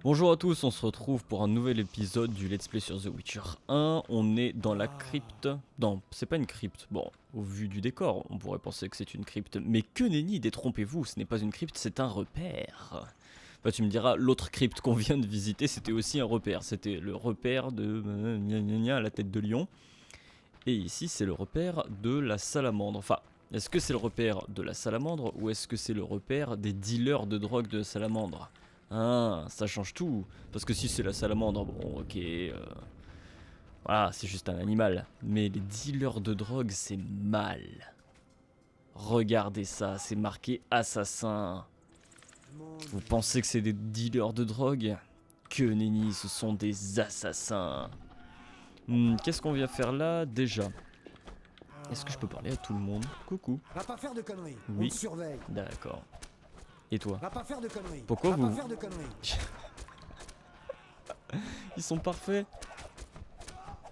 Bonjour à tous, on se retrouve pour un nouvel épisode du Let's Play sur The Witcher 1. On est dans la crypte. Non, c'est pas une crypte. Bon, au vu du décor, on pourrait penser que c'est une crypte. Mais que nenni, détrompez-vous, ce n'est pas une crypte, c'est un repère. Bah, tu me diras, l'autre crypte qu'on vient de visiter, c'était aussi un repère. C'était le repère de gna gna gna à la tête de lion. Et ici, c'est le repère de la salamandre. Enfin, est-ce que c'est le repère de la salamandre ou est-ce que c'est le repère des dealers de drogue de salamandre? Ah, ça change tout. Parce que si c'est la salamandre, bon, ok. Voilà, c'est juste un animal. Mais les dealers de drogue, c'est mal. Regardez ça, c'est marqué assassin. Vous pensez que c'est des dealers de drogue? Que nenni, ce sont des assassins. Qu'est-ce qu'on vient faire là déjà? Est-ce que je peux parler à tout le monde? Coucou. Va pas faire de conneries. Oui. On te surveille. D'accord. Et toi? Va pas faire de conneries. Pourquoi Va vous... pas faire de conneries. Ils sont parfaits.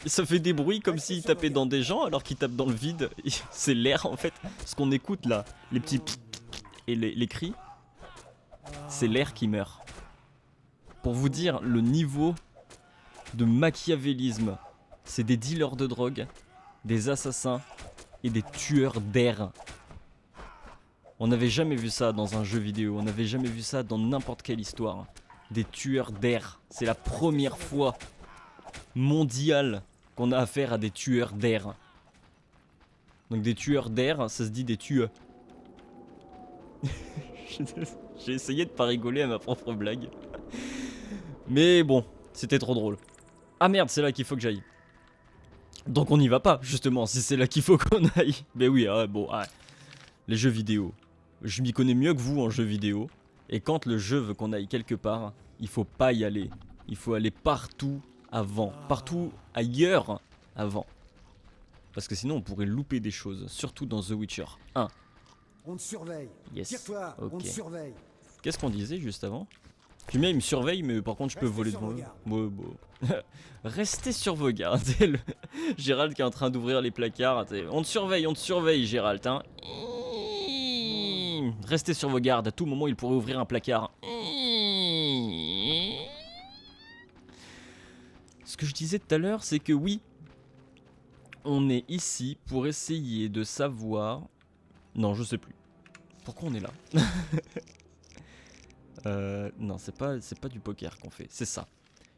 Et ça fait des bruits comme s'ils tapaient dans des gens alors qu'ils tapent dans le vide. C'est l'air en fait. Ce qu'on écoute là, les petits et les cris, c'est l'air qui meurt. Pour vous dire le niveau de machiavélisme, c'est des dealers de drogue, des assassins et des tueurs d'air. On n'avait jamais vu ça dans un jeu vidéo, on n'avait jamais vu ça dans n'importe quelle histoire. Des tueurs d'air, c'est la première fois mondiale qu'on a affaire à des tueurs d'air. Donc des tueurs d'air, ça se dit des tueurs. J'ai essayé de pas rigoler à ma propre blague. Mais bon, c'était trop drôle. Ah merde, c'est là qu'il faut que j'aille. Donc on n'y va pas, justement, si c'est là qu'il faut qu'on aille. Mais oui, bon, les jeux vidéo. Je m'y connais mieux que vous en jeux vidéo. Et quand le jeu veut qu'on aille quelque part, il faut pas y aller. Il faut aller partout avant. Partout ailleurs avant. Parce que sinon on pourrait louper des choses. Surtout dans The Witcher 1. On te surveille. Yes. Tire-toi, on Ok. te surveille. Qu'est-ce qu'on disait juste avant? Tu mets, il me surveille, mais par contre je peux Restez voler sur devant vos eux. gardes. Ouais, bon. Restez sur vos gardes. Gérald qui est en train d'ouvrir les placards. On te surveille, Gérald. Hein. Restez sur vos gardes. À tout moment, il pourrait ouvrir un placard. Ce que je disais tout à l'heure, c'est que oui, on est ici pour essayer de savoir... Non, je sais plus. Pourquoi on est là? Non, c'est pas du poker qu'on fait, c'est ça.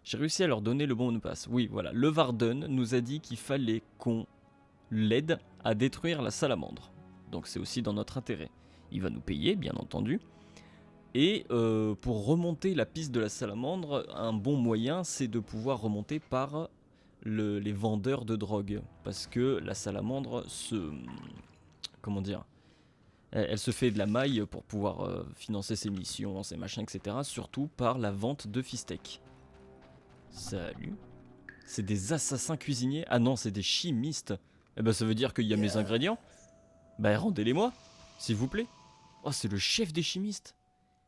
J'ai réussi à leur donner le bon mot de passe. Oui, voilà, le Varden nous a dit qu'il fallait qu'on l'aide à détruire la salamandre. Donc c'est aussi dans notre intérêt. Il va nous payer, bien entendu. Et pour remonter la piste de la salamandre, un bon moyen, c'est de pouvoir remonter par les vendeurs de drogue. Parce que la salamandre se... Comment dire? Elle se fait de la maille pour pouvoir financer ses missions, ses machins, etc. Surtout par la vente de fistek. Salut. C'est des assassins cuisiniers? Ah non, c'est des chimistes. Eh ben ça veut dire qu'il y a mes ingrédients. Bah rendez-les-moi, s'il vous plaît. Oh, c'est le chef des chimistes.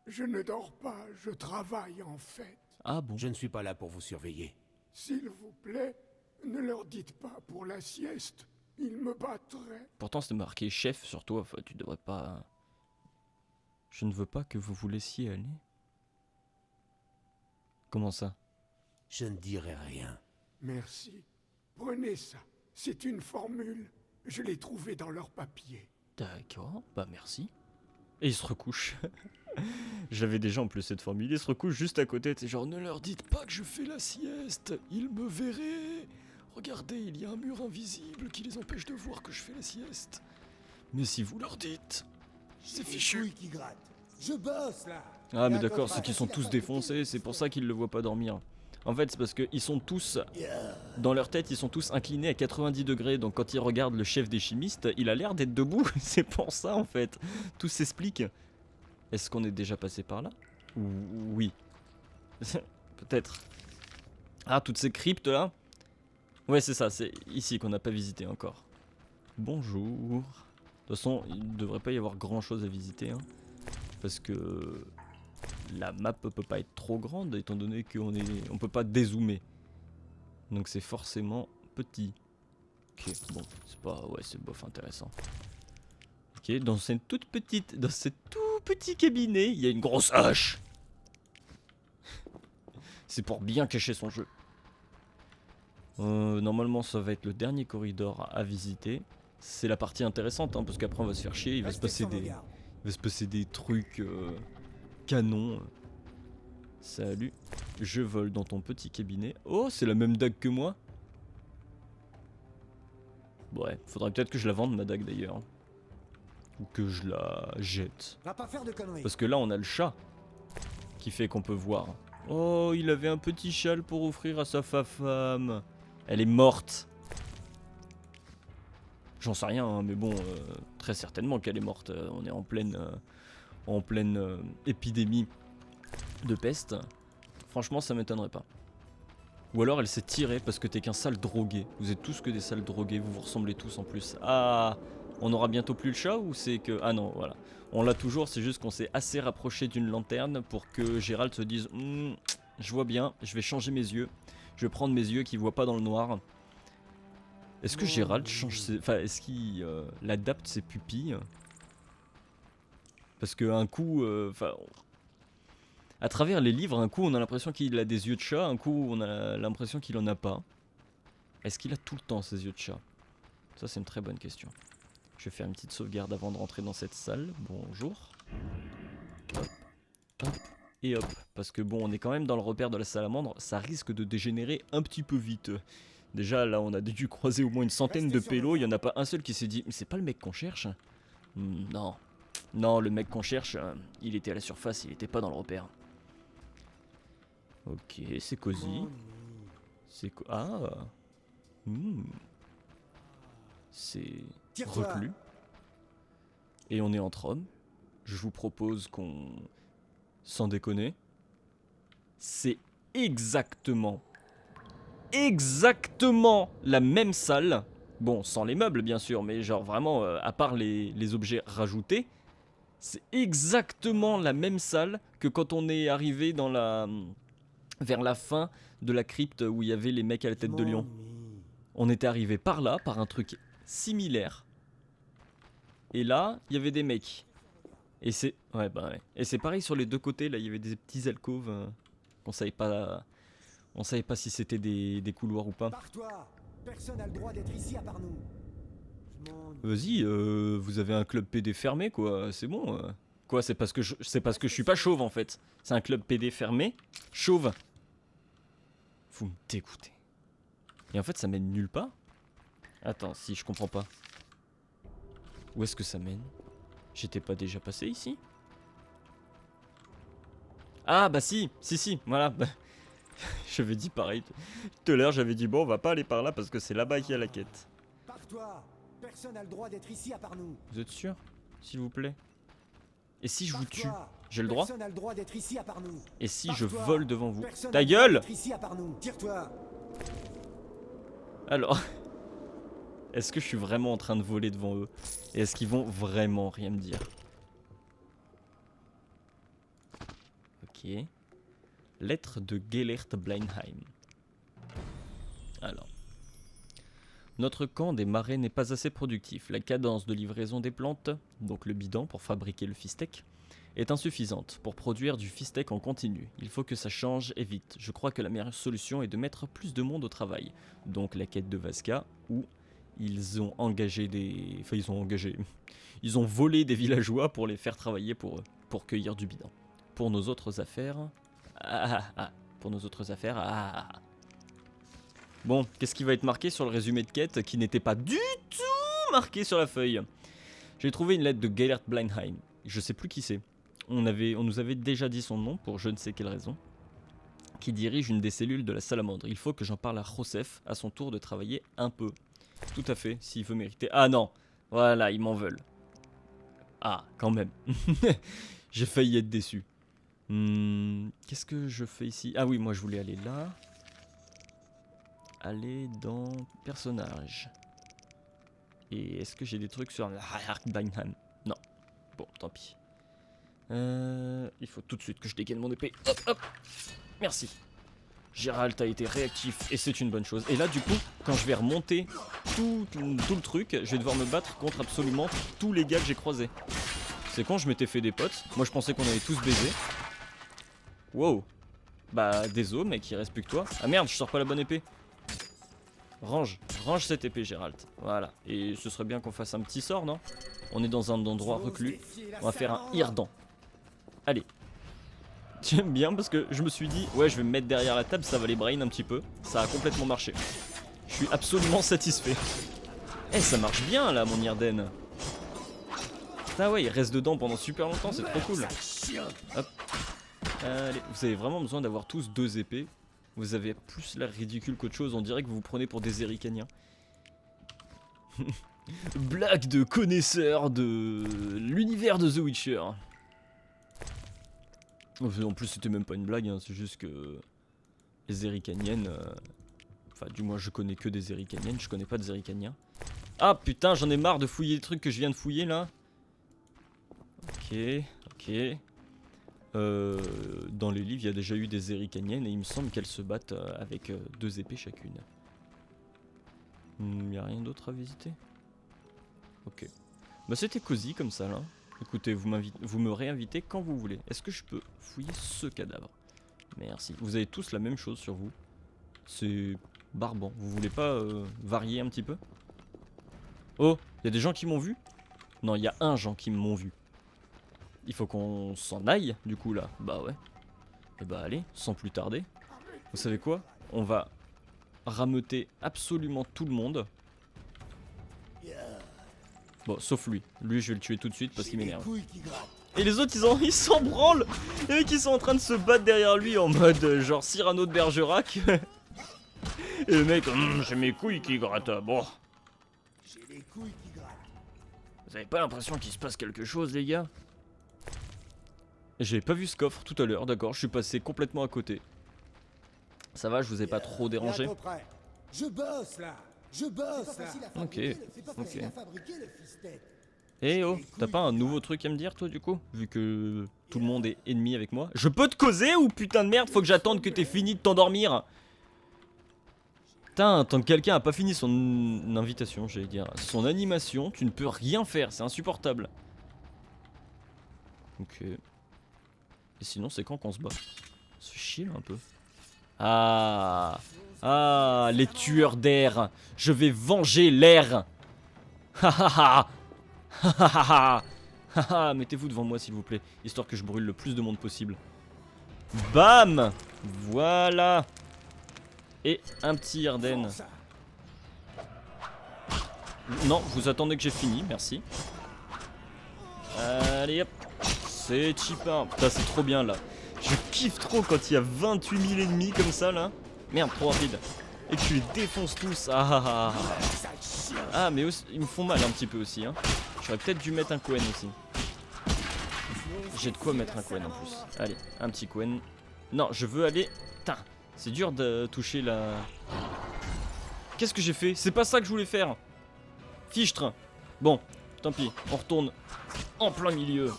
Je ne dors pas, je travaille en fait. Ah bon. Je ne suis pas là pour vous surveiller. S'il vous plaît, ne leur dites pas pour la sieste. Ils me battraient. Pourtant c'est marqué chef sur toi, enfin, tu devrais pas... Je ne veux pas que vous vous laissiez aller. Comment ça? Je ne dirai rien. Merci. Prenez ça. C'est une formule. Je l'ai trouvée dans leurs papiers. D'accord, bah merci. Et il se recouche. J'avais déjà en plus cette formule, il se recouche juste à côté, c'est genre ne leur dites pas que je fais la sieste, ils me verraient. Regardez, il y a un mur invisible qui les empêche de voir que je fais la sieste. Mais si vous leur dites, c'est fichu. Couilles qui grattent. Je bosse là. Ah mais Et un d'accord, contrat c'est qu'ils sont facile à tous faire. défoncés, c'est pour ça qu'ils le voient pas dormir. En fait c'est parce qu'ils sont tous, dans leur tête ils sont tous inclinés à 90 degrés, donc quand ils regardent le chef des chimistes, il a l'air d'être debout, c'est pour ça en fait. Tout s'explique. Est-ce qu'on est déjà passé par là? Oui. Peut-être. Ah, toutes ces cryptes là? Ouais, c'est ça, c'est ici qu'on n'a pas visité encore. Bonjour. De toute façon, il ne devrait pas y avoir grand chose à visiter, hein, parce que la map peut pas être trop grande étant donné on peut pas dézoomer. Donc c'est forcément petit. Ok, bon, c'est pas... Ouais, c'est bof intéressant. Ok, dans ce tout petit cabinet, il y a une grosse hache. C'est pour bien cacher son jeu. Normalement ça va être le dernier corridor à visiter. C'est la partie intéressante hein, parce qu'après on va se faire chier, il va se passer des trucs canons. Salut, je vole dans ton petit cabinet. Oh, c'est la même dague que moi. Ouais, faudrait peut-être que je la vende ma dague d'ailleurs. Ou que je la jette. Va pas faire de conneries. Parce que là on a le chat qui fait qu'on peut voir. Oh, il avait un petit châle pour offrir à sa femme. Elle est morte. J'en sais rien, hein, mais bon, très certainement qu'elle est morte. On est en pleine épidémie de peste. Franchement, ça m'étonnerait pas. Ou alors elle s'est tirée parce que t'es qu'un sale drogué. Vous êtes tous que des sales drogués, vous vous ressemblez tous en plus. Ah, on aura bientôt plus le chat ou c'est que... Ah non, voilà. On l'a toujours, c'est juste qu'on s'est assez rapproché d'une lanterne pour que Gérald se dise je vois bien, je vais changer mes yeux. Je vais prendre mes yeux qui voient pas dans le noir. Est-ce que Gérald change ses... Enfin, est-ce qu'il adapte ses pupilles? Parce qu'un coup... Enfin... à travers les livres, un coup on a l'impression qu'il a des yeux de chat, un coup on a l'impression qu'il en a pas. Est-ce qu'il a tout le temps ses yeux de chat? Ça c'est une très bonne question. Je vais faire une petite sauvegarde avant de rentrer dans cette salle. Bonjour. Hop, hop, et hop. Parce que bon, on est quand même dans le repère de la salamandre, ça risque de dégénérer un petit peu vite. Déjà là on a dû croiser au moins une centaine de pélos, il n'y en a pas un seul qui s'est dit mais c'est pas le mec qu'on cherche? Non. Non, le mec qu'on cherche, il était à la surface, il était pas dans le repère. Ok, c'est cosy. C'est ah. C'est reclus. Et on est entre hommes. Je vous propose qu'on... Sans déconner. C'est exactement la même salle. Bon, sans les meubles bien sûr, mais genre vraiment, à part les objets rajoutés. C'est exactement la même salle que quand on est arrivé dans la... vers la fin de la crypte où il y avait les mecs à la tête de lion. On était arrivé par là, par un truc similaire. Et là, il y avait des mecs. Et c'est... Ouais, bah ouais. Et c'est pareil sur les deux côtés, là, il y avait des petits alcôves. On savait pas... On savait pas si c'était des couloirs ou pas. Pars-toi. Personne n'a le droit d'être ici à part nous. Vas-y, vous avez un club PD fermé, quoi. C'est bon. Quoi, c'est parce que je suis pas chauve, en fait. C'est un club PD fermé. Chauve. Vous me dégoûtez. Et en fait, ça mène nulle part. Attends, si, je comprends pas. Où est-ce que ça mène? J'étais pas déjà passé ici? Ah, bah si, voilà. J'avais dit pareil. Tout à l'heure, j'avais dit, bon, on va pas aller par là parce que c'est là-bas qu'il y a la quête. Pars-toi. Personne n'a le droit d'être ici à part nous. Vous êtes sûr? S'il vous plaît. Et si je vous tue? J'ai le droit? Personne n'a le droit d'être ici à part nous. Et si je vole devant vous? Personne Ta n'a le droit gueule! d'être ici à part nous. Tire-toi. Alors, est-ce que je suis vraiment en train de voler devant eux? Et est-ce qu'ils vont vraiment rien me dire? Ok. Lettre de Gellert Blindheim. Alors. Notre camp des marais n'est pas assez productif. La cadence de livraison des plantes, donc le bidon pour fabriquer le fistek, est insuffisante pour produire du fistek en continu. Il faut que ça change et vite. Je crois que la meilleure solution est de mettre plus de monde au travail. Donc la quête de Vaska, où ils ont engagé des... Enfin, ils ont volé des villageois pour les faire travailler pour eux, pour cueillir du bidon. Pour nos autres affaires... Pour nos autres affaires... Bon, qu'est-ce qui va être marqué sur le résumé de quête qui n'était pas du tout marqué sur la feuille? J'ai trouvé une lettre de Gellert Blindheim. Je sais plus qui c'est. On nous avait déjà dit son nom pour je ne sais quelle raison. Qui dirige une des cellules de la salamandre. Il faut que j'en parle à Joseph, à son tour de travailler un peu. Tout à fait, s'il veut mériter. Ah non, voilà, ils m'en veulent. Ah, quand même. J'ai failli être déçu. Qu'est-ce que je fais ici? Ah oui, moi je voulais aller là. Aller dans personnage. Et est-ce que j'ai des trucs sur Blindheim? Non. Bon, tant pis. Il faut tout de suite que je dégaine mon épée. Hop, hop. Merci. Gérald, t'as été réactif et c'est une bonne chose. Et là, du coup, quand je vais remonter tout le truc, je vais devoir me battre contre absolument tous les gars que j'ai croisés. C'est quand je m'étais fait des potes. Moi, je pensais qu'on allait tous baiser. Wow. Bah désolé mec, il reste plus que toi. Ah merde, je sors pas la bonne épée. Range cette épée Gérald. Voilà. Et ce serait bien qu'on fasse un petit sort, non? On est dans un endroit reclus. On va faire un Irdan. Allez. J'aime bien parce que je me suis dit, ouais, je vais me mettre derrière la table, ça va les brain un petit peu. Ça a complètement marché. Je suis absolument satisfait. Eh, ça marche bien là, mon Irden. Ah ouais, il reste dedans pendant super longtemps, c'est trop cool. Hop. Allez, vous avez vraiment besoin d'avoir tous 2 épées. Vous avez plus l'air ridicule qu'autre chose, on dirait que vous vous prenez pour des Ericaniens. Blague de connaisseur de l'univers de The Witcher. En plus c'était même pas une blague, hein, c'est juste que les Ericaniennes... Enfin du moins je connais que des Ericaniennes, je connais pas des Ericaniens. Ah putain, j'en ai marre de fouiller les trucs que je viens de fouiller là. Ok, ok. Dans les livres il y a déjà eu des Ericaniennes et il me semble qu'elles se battent avec 2 épées chacune. Y a rien d'autre à visiter? Ok. Bah c'était cosy comme ça là. Écoutez, vous me réinvitez quand vous voulez. Est-ce que je peux fouiller ce cadavre? Merci. Vous avez tous la même chose sur vous. C'est barbant. Vous voulez pas varier un petit peu? Oh, il y a des gens qui m'ont vu? Non, il y a un gens qui m'ont vu. Il faut qu'on s'en aille du coup là. Bah ouais. Et bah allez, sans plus tarder. Vous savez quoi? On va rameuter absolument tout le monde. Bon, sauf lui. Lui, je vais le tuer tout de suite parce qu'il m'énerve. Et les autres, ils s'en branlent. Les mecs, ils sont en train de se battre derrière lui en mode genre Cyrano de Bergerac. Et le mec, j'ai mes couilles qui grattent. Bon. Vous avez pas l'impression qu'il se passe quelque chose, les gars? J'avais pas vu ce coffre tout à l'heure, d'accord, je suis passé complètement à côté. Ça va, je vous ai pas trop dérangé? Je bosse là. Je bosse là. Ok, ok. Eh oh, t'as pas un nouveau truc à me dire toi du coup? Vu que tout le monde est ennemi avec moi. Je peux te causer ou putain de merde, faut que j'attende que t'aies fini de t'endormir? Putain, tant que quelqu'un a pas fini son invitation, j'allais dire. Son animation, tu ne peux rien faire, c'est insupportable. Ok. Et sinon c'est quand qu'on se bat? Ça fait chier là un peu. Ah. Ah, les tueurs d'air. Je vais venger l'air. Mettez-vous devant moi s'il vous plaît, histoire que je brûle le plus de monde possible. Bam. Voilà. Et un petit Irden. Non, vous attendez que j'ai fini, merci. Allez hop. C'est cheaper. Putain, c'est trop bien là. Je kiffe trop quand il y a 28 000 ennemis comme ça là. Merde, trop rapide. Et que tu les défonces tous. Ah mais aussi, ils me font mal un petit peu aussi hein. J'aurais peut-être dû mettre un Quen aussi. J'ai de quoi mettre un Quen en plus. Allez, un petit Quen. Non, je veux aller... Putain, c'est dur de toucher la... Qu'est-ce que j'ai fait? C'est pas ça que je voulais faire. Fichtre. Bon, tant pis, on retourne en plein milieu.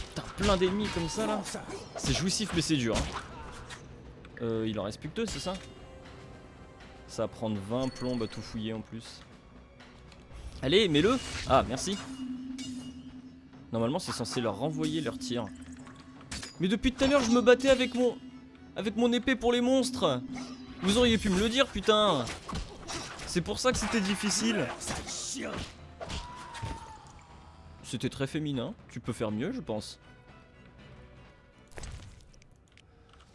Putain, plein d'ennemis comme ça là. C'est jouissif mais c'est dur hein. Il en reste plus que 2, c'est ça? Ça va prendre 20 plombes à tout fouiller en plus. Allez, mets-le. Ah, merci. Normalement, c'est censé leur renvoyer leur tir. Mais depuis tout à l'heure, je me battais avec mon épée pour les monstres. Vous auriez pu me le dire, putain. C'est pour ça que c'était difficile. C'était très féminin. Tu peux faire mieux, je pense.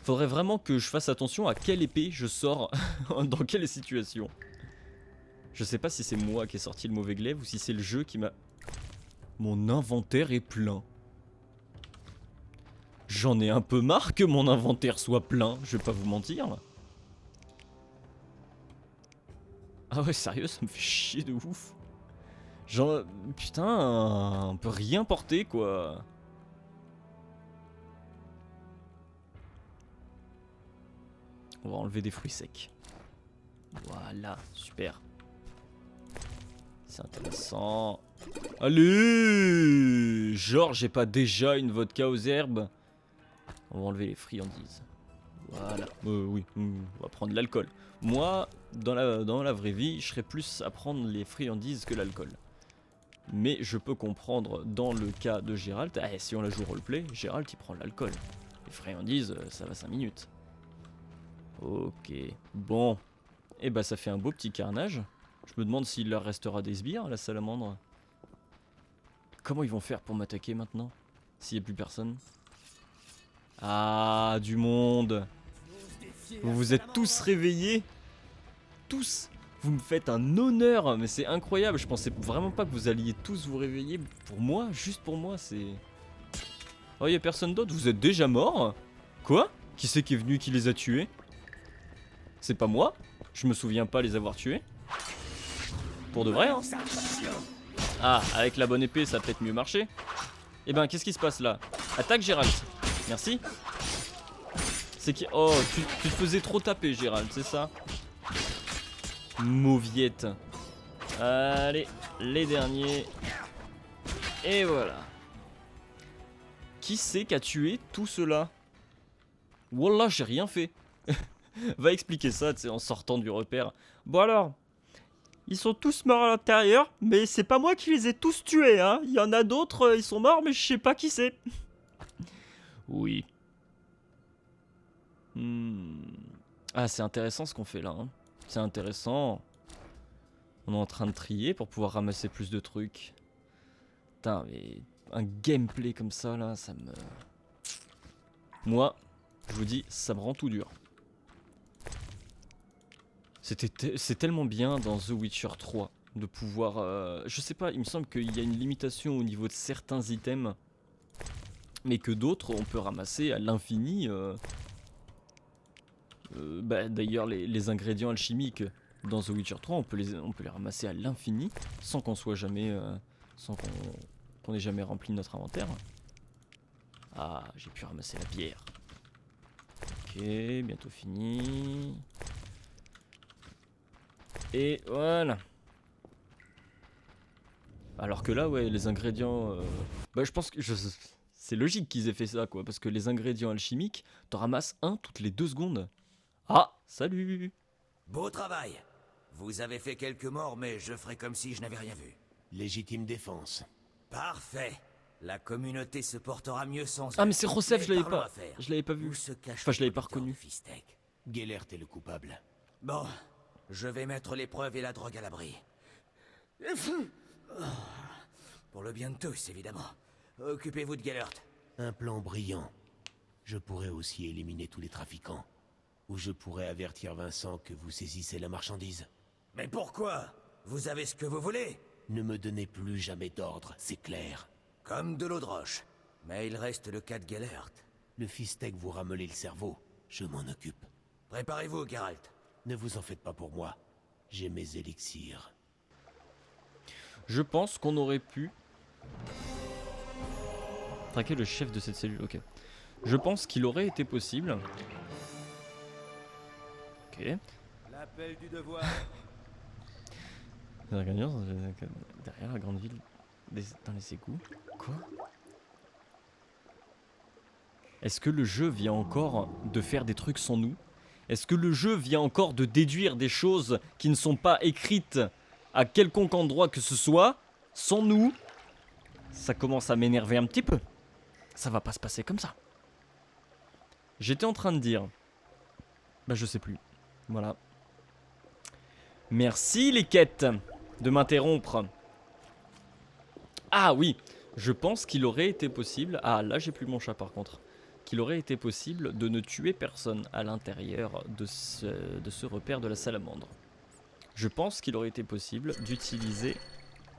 Faudrait vraiment que je fasse attention à quelle épée je sors dans quelle situation. Je sais pas si c'est moi qui ai sorti le mauvais glaive ou si c'est le jeu qui m'a... Mon inventaire est plein. J'en ai un peu marre que mon inventaire soit plein, je vais pas vous mentir. Ah ouais, sérieux, ça me fait chier de ouf. Genre, putain, on peut rien porter quoi. On va enlever des fruits secs. Voilà, super. C'est intéressant. Allez! Genre, j'ai pas déjà une vodka aux herbes? On va enlever les friandises. Voilà. Oui, on va prendre l'alcool. Moi, dans la vraie vie, je serais plus à prendre les friandises que l'alcool. Mais je peux comprendre dans le cas de Gérald. Si on la joue roleplay, Gérald il prend l'alcool. Les friandises, ça va 5 minutes. Ok, bon. Et bah ça fait un beau petit carnage. Je me demande s'il leur restera des sbires à la salamandre. Comment ils vont faire pour m'attaquer maintenant? S'il n'y a plus personne. Ah, du monde. Vous vous êtes tous réveillés? Tous. Vous me faites un honneur, mais c'est incroyable. Je pensais vraiment pas que vous alliez tous vous réveiller pour moi, juste pour moi, c'est... Oh, y a personne d'autre? Vous êtes déjà morts? Quoi? Qui c'est qui est venu qui les a tués? C'est pas moi? Je me souviens pas les avoir tués. Pour de vrai, hein? Ah, avec la bonne épée, ça a peut-être mieux marché. Eh ben, qu'est-ce qui se passe là? Attaque, Gérald. Merci. C'est qui... Oh, tu te faisais trop taper, Gérald, c'est ça? Mauviette. Allez, les derniers. Et voilà. Qui c'est qui a tué tout cela? Wallah, j'ai rien fait. Va expliquer ça, tu sais, en sortant du repère. Bon alors, ils sont tous morts à l'intérieur, mais c'est pas moi qui les ai tous tués, hein. Il y en a d'autres, ils sont morts, mais je sais pas qui c'est. Oui. Ah, c'est intéressant ce qu'on fait là, hein. C'est intéressant. On est en train de trier pour pouvoir ramasser plus de trucs. Putain, mais un gameplay comme ça là, ça me... Moi, je vous dis, ça me rend tout dur. C'est tellement bien dans The Witcher 3 de pouvoir... je sais pas, il me semble qu'il y a une limitation au niveau de certains items. Mais que d'autres, on peut ramasser à l'infini. Bah, d'ailleurs, les ingrédients alchimiques dans The Witcher 3, on peut les ramasser à l'infini sans qu'on soit jamais... sans qu'on ait jamais rempli notre inventaire. Ah, j'ai pu ramasser la bière. Ok, bientôt fini. Et voilà. Alors que là, ouais, les ingrédients... Bah, je pense que... C'est logique qu'ils aient fait ça, quoi. Parce que les ingrédients alchimiques, t'en ramasses un toutes les 2 secondes. Ah, salut. Beau travail. Vous avez fait quelques morts, mais je ferai comme si je n'avais rien vu. Légitime défense. Parfait. La communauté se portera mieux sans eux. Ah, mais c'est Rossef, je l'avais Parlons pas... affaires. Je l'avais pas vu. Où se cache Enfin, je l'avais le pas producteur reconnu. de Fistek? Gellert est le coupable. Bon, je vais mettre les preuves et la drogue à l'abri. Pour le bien de tous, évidemment. Occupez-vous de Gellert. Un plan brillant. Je pourrais aussi éliminer tous les trafiquants. Ou je pourrais avertir Vincent que vous saisissez la marchandise. Mais pourquoi? Vous avez ce que vous voulez. Ne me donnez plus jamais d'ordre, c'est clair. Comme de l'eau de roche. Mais il reste le cas de Gellert. Le Fistek vous ramelait le cerveau. Je m'en occupe. Préparez-vous, Geralt. Ne vous en faites pas pour moi. J'ai mes élixirs. Je pense qu'on aurait pu... Traquer le chef de cette cellule, ok. Je pense qu'il aurait été possible... Ok. L'appel du devoir. Les ingrédients derrière la grande ville, dans les égouts. Quoi? Est-ce que le jeu vient encore de faire des trucs sans nous? Est-ce que le jeu vient encore de déduire des choses qui ne sont pas écrites à quelconque endroit que ce soit, sans nous? Ça commence à m'énerver un petit peu. Ça va pas se passer comme ça. J'étais en train de dire... Bah je sais plus. Voilà. Merci les quêtes de m'interrompre. Ah oui, je pense qu'il aurait été possible... Ah là j'ai plus mon chat par contre. Qu'il aurait été possible de ne tuer personne à l'intérieur de ce repère de la salamandre. Je pense qu'il aurait été possible d'utiliser...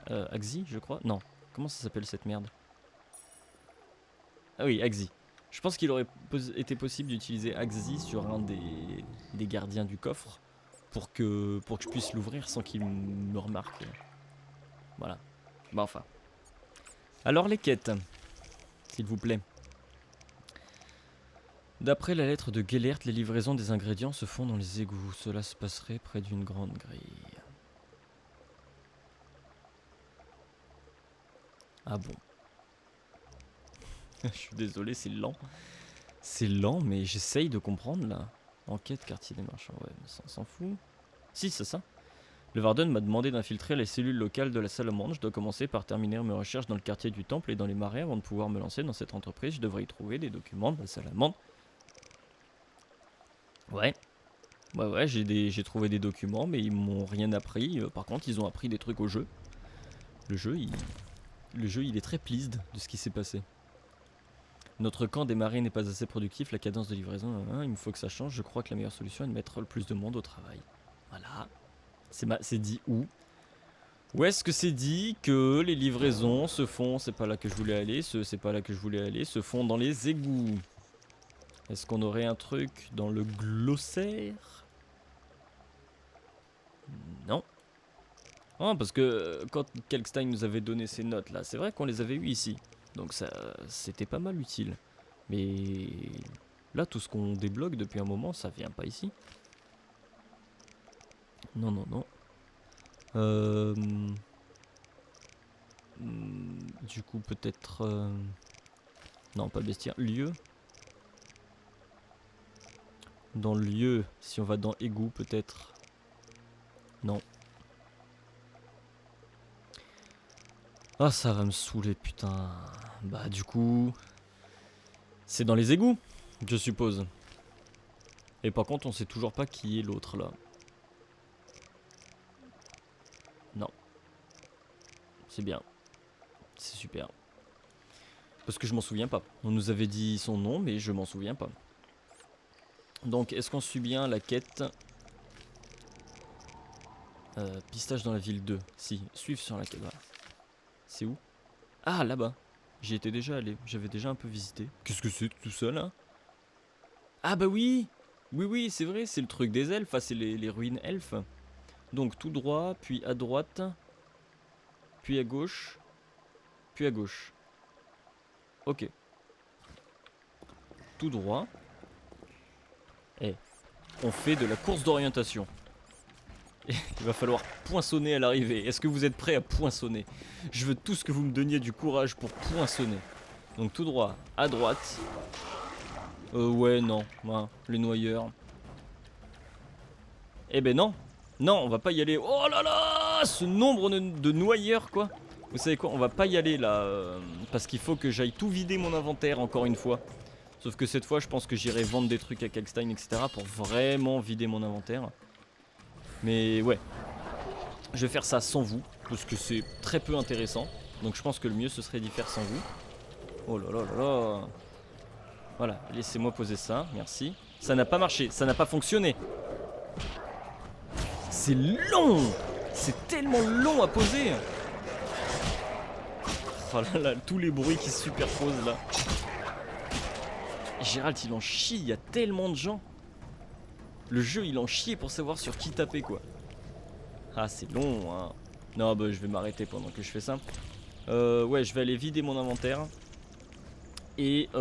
Axi, je crois? Non. Comment ça s'appelle cette merde? Ah oui, Axi. Je pense qu'il aurait été possible d'utiliser Axi sur un des gardiens du coffre pour que je puisse l'ouvrir sans qu'il me remarque. Voilà. Bah enfin. Alors les quêtes, s'il vous plaît. D'après la lettre de Gellert, les livraisons des ingrédients se font dans les égouts. Cela se passerait près d'une grande grille. Ah bon. Je suis désolé, c'est lent. C'est lent, mais j'essaye de comprendre là. Enquête, quartier des marchands, ouais, mais ça on s'en fout. Si, c'est ça. Le Varden m'a demandé d'infiltrer les cellules locales de la salamandre. Je dois commencer par terminer mes recherches dans le quartier du temple et dans les marais avant de pouvoir me lancer dans cette entreprise. Je devrais y trouver des documents de la salamandre. Ouais. Ouais, j'ai trouvé des documents, mais ils m'ont rien appris. Par contre, ils ont appris des trucs au jeu. Le jeu, il est très pleased de ce qui s'est passé. Notre camp des marais n'est pas assez productif, la cadence de livraison, il me faut que ça change. Je crois que la meilleure solution est de mettre le plus de monde au travail. Voilà. C'est dit où? Où est-ce que c'est dit que les livraisons se font, c'est pas là que je voulais aller, c'est pas là que je voulais aller, se font dans les égouts? Est-ce qu'on aurait un truc dans le glossaire? Non. Oh, parce que quand Kalkstein nous avait donné ces notes là, c'est vrai qu'on les avait eues ici. Donc ça, c'était pas mal utile. Mais là, tout ce qu'on débloque depuis un moment, ça vient pas ici. Non, non, non. Du coup, peut-être... Non, pas bestiaire. Lieu. Dans le lieu, si on va dans égout, peut-être... Non. Ah, ça va me saouler, putain. Bah, du coup... C'est dans les égouts, je suppose. Et par contre, on sait toujours pas qui est l'autre, là. Non. C'est bien. C'est super. Parce que je m'en souviens pas. On nous avait dit son nom, mais je m'en souviens pas. Donc, est-ce qu'on suit bien la quête? Pistage dans la ville 2. Si, suivre sur la quête. Voilà. C'est où? Ah, là-bas. J'y étais déjà allé. J'avais déjà un peu visité. Qu'est-ce que c'est tout ça, là? Ah bah oui! Oui, oui, c'est vrai, c'est le truc des elfes. Ah, c'est les ruines elfes. Donc, tout droit, puis à droite, puis à gauche, puis à gauche. Ok. Tout droit. Et on fait de la course d'orientation. Il va falloir poinçonner à l'arrivée. Est-ce que vous êtes prêts à poinçonner? Je veux tout ce que vous me donniez du courage pour poinçonner. Donc tout droit, à droite. Ouais, non. Voilà, les noyeurs. Eh ben non. Non, on va pas y aller. Oh là là, ce nombre de noyeurs, quoi. Vous savez quoi, on va pas y aller là. Parce qu'il faut que j'aille tout vider mon inventaire encore une fois. Sauf que cette fois, je pense que j'irai vendre des trucs à Kalkstein, etc. pour vraiment vider mon inventaire. Mais ouais, je vais faire ça sans vous, parce que c'est très peu intéressant. Donc je pense que le mieux, ce serait d'y faire sans vous. Oh là là là là. Voilà, laissez-moi poser ça, merci. Ça n'a pas marché, ça n'a pas fonctionné. C'est long. C'est tellement long à poser. Oh là là, tous les bruits qui se superposent là. Gérald, il en chie, il y a tellement de gens. Le jeu, il en chie pour savoir sur qui taper, quoi. Ah, c'est long, hein. Non, bah, je vais m'arrêter pendant que je fais ça. Ouais, je vais aller vider mon inventaire. Et, bah,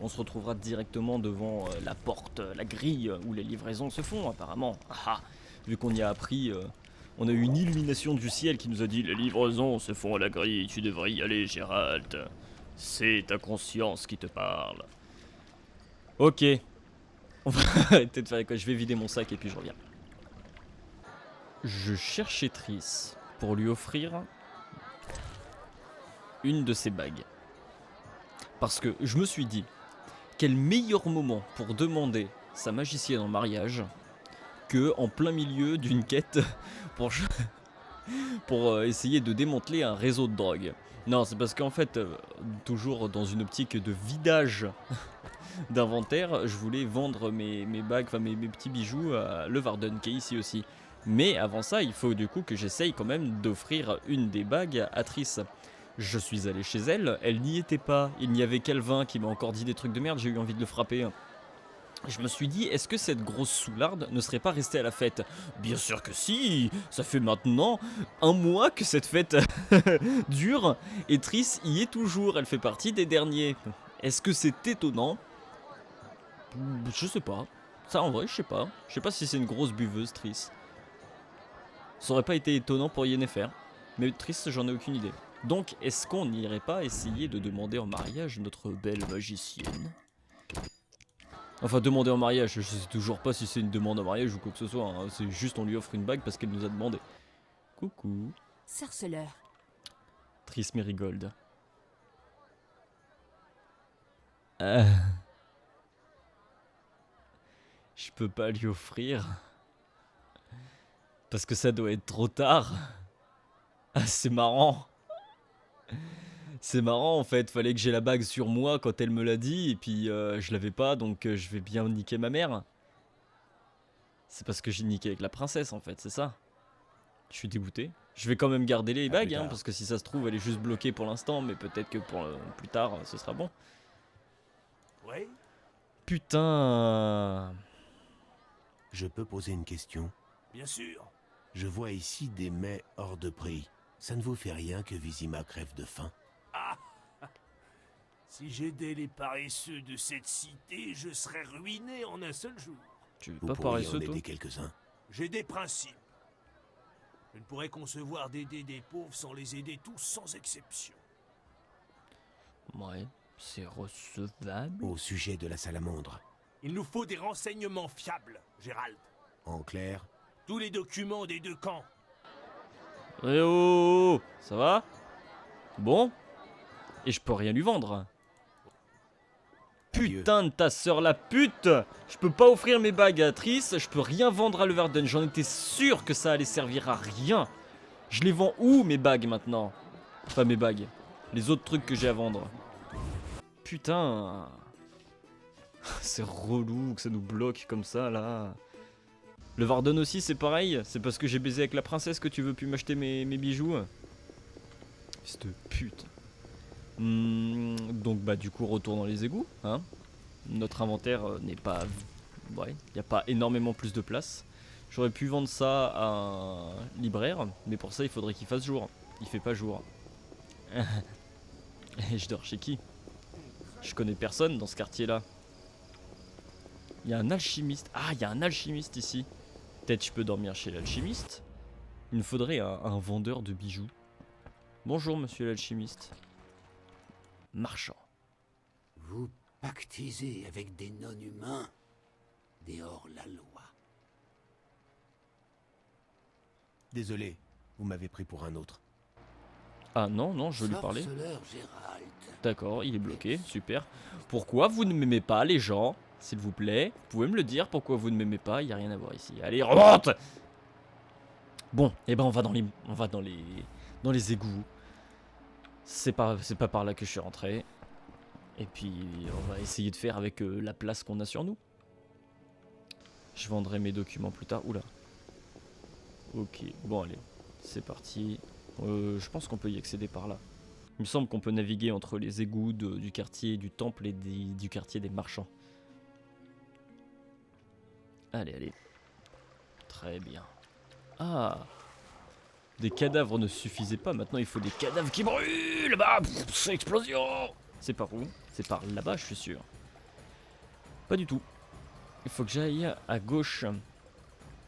on se retrouvera directement devant la porte, la grille où les livraisons se font, apparemment. Ah, vu qu'on y a appris, on a eu une illumination du ciel qui nous a dit « Les livraisons se font à la grille, tu devrais y aller, Gérald. C'est ta conscience qui te parle. » Ok. On va arrêter de faire quoi. Je vais vider mon sac et puis je reviens. Je cherchais Triss pour lui offrir une de ses bagues. Parce que je me suis dit, quel meilleur moment pour demander sa magicienne en mariage que en plein milieu d'une quête pour essayer de démanteler un réseau de drogue. Non, c'est parce qu'en fait, toujours dans une optique de vidage d'inventaire, je voulais vendre mes bagues, enfin mes petits bijoux à le Varden qui est ici aussi. Mais avant ça, il faut du coup que j'essaye quand même d'offrir une des bagues à Triss. Je suis allé chez elle, elle n'y était pas, il n'y avait qu'Alvin qui m'a encore dit des trucs de merde, j'ai eu envie de le frapper. Je me suis dit, est-ce que cette grosse soularde ne serait pas restée à la fête? Bien sûr que si. Ça fait maintenant un mois que cette fête dure, et Triss y est toujours, elle fait partie des derniers. Est-ce que c'est étonnant? Je sais pas. Ça en vrai, je sais pas. Je sais pas si c'est une grosse buveuse, Triss. Ça aurait pas été étonnant pour Yennefer. Mais Triss, j'en ai aucune idée. Donc, est-ce qu'on n'irait pas essayer de demander en mariage notre belle magicienne? Enfin, demander en mariage, je sais toujours pas si c'est une demande en mariage ou quoi que ce soit, hein. C'est juste on lui offre une bague parce qu'elle nous a demandé. Coucou. Sarceleur. Triss Merigold. Je peux pas lui offrir. Parce que ça doit être trop tard. Ah, c'est marrant. C'est marrant en fait, fallait que j'ai la bague sur moi quand elle me l'a dit, et puis je l'avais pas, donc je vais bien niquer ma mère. C'est parce que j'ai niqué avec la princesse en fait, c'est ça. Je suis dégoûté. Je vais quand même garder les bagues, hein, parce que si ça se trouve elle est juste bloquée pour l'instant, mais peut-être que pour plus tard ce sera bon. Ouais. Putain. Je peux poser une question? Bien sûr. Je vois ici des mets hors de prix. Ça ne vous fait rien que Vizima crève de faim? Si j'aidais les paresseux de cette cité, je serais ruiné en un seul jour. Tu veux Vous pas pourriez paresseux en toi? aider quelques-uns. J'ai des principes. Je ne pourrais concevoir d'aider des pauvres sans les aider tous sans exception. Ouais, c'est recevable. Au sujet de la salamandre, Il nous faut des renseignements fiables, Gérald. en clair, Tous les documents des deux camps. Eh oh, ça va? Bon? Et je peux rien lui vendre. Putain de ta sœur la pute! Je peux pas offrir mes bagues à Triss, je peux rien vendre à Leverden. J'en étais sûr que ça allait servir à rien. Je les vends où mes bagues maintenant? Enfin mes bagues. Les autres trucs que j'ai à vendre. Putain. C'est relou que ça nous bloque comme ça là. Le Varden aussi c'est pareil. C'est parce que j'ai baisé avec la princesse que tu veux plus m'acheter mes bijoux. Fils de pute. Donc bah du coup retour dans les égouts, hein. Notre inventaire n'est pas... Ouais, il n'y a pas énormément plus de place. J'aurais pu vendre ça à un libraire, mais pour ça il faudrait qu'il fasse jour. Il fait pas jour. Et je dors chez qui? Je connais personne dans ce quartier là. Il y a un alchimiste. Ah, il y a un alchimiste ici. Peut-être je peux dormir chez l'alchimiste. Il me faudrait un vendeur de bijoux. Bonjour monsieur l'alchimiste. Marchand. Vous pactisez avec des non-humains, des hors-la-loi. désolé, vous m'avez pris pour un autre. Ah non, non, je veux lui parler. Sorceleur Gérald. D'accord, il est bloqué, super. Pourquoi vous ne m'aimez pas les gens? S'il vous plaît, vous pouvez me le dire pourquoi vous ne m'aimez pas, il n'y a rien à voir ici. Allez, remonte! Bon, eh ben on va dans les égouts. C'est pas par là que je suis rentré. Et puis on va essayer de faire avec la place qu'on a sur nous. Je vendrai mes documents plus tard. Oula. Ok, bon allez, c'est parti. Je pense qu'on peut y accéder par là. Il me semble qu'on peut naviguer entre les égouts du quartier du temple et du quartier des marchands. Allez, allez. Très bien. Ah! Des cadavres ne suffisaient pas, maintenant il faut des cadavres qui brûlent! Bah, c'est explosion! C'est par où? C'est par là-bas, je suis sûr. Pas du tout. Il faut que j'aille à gauche.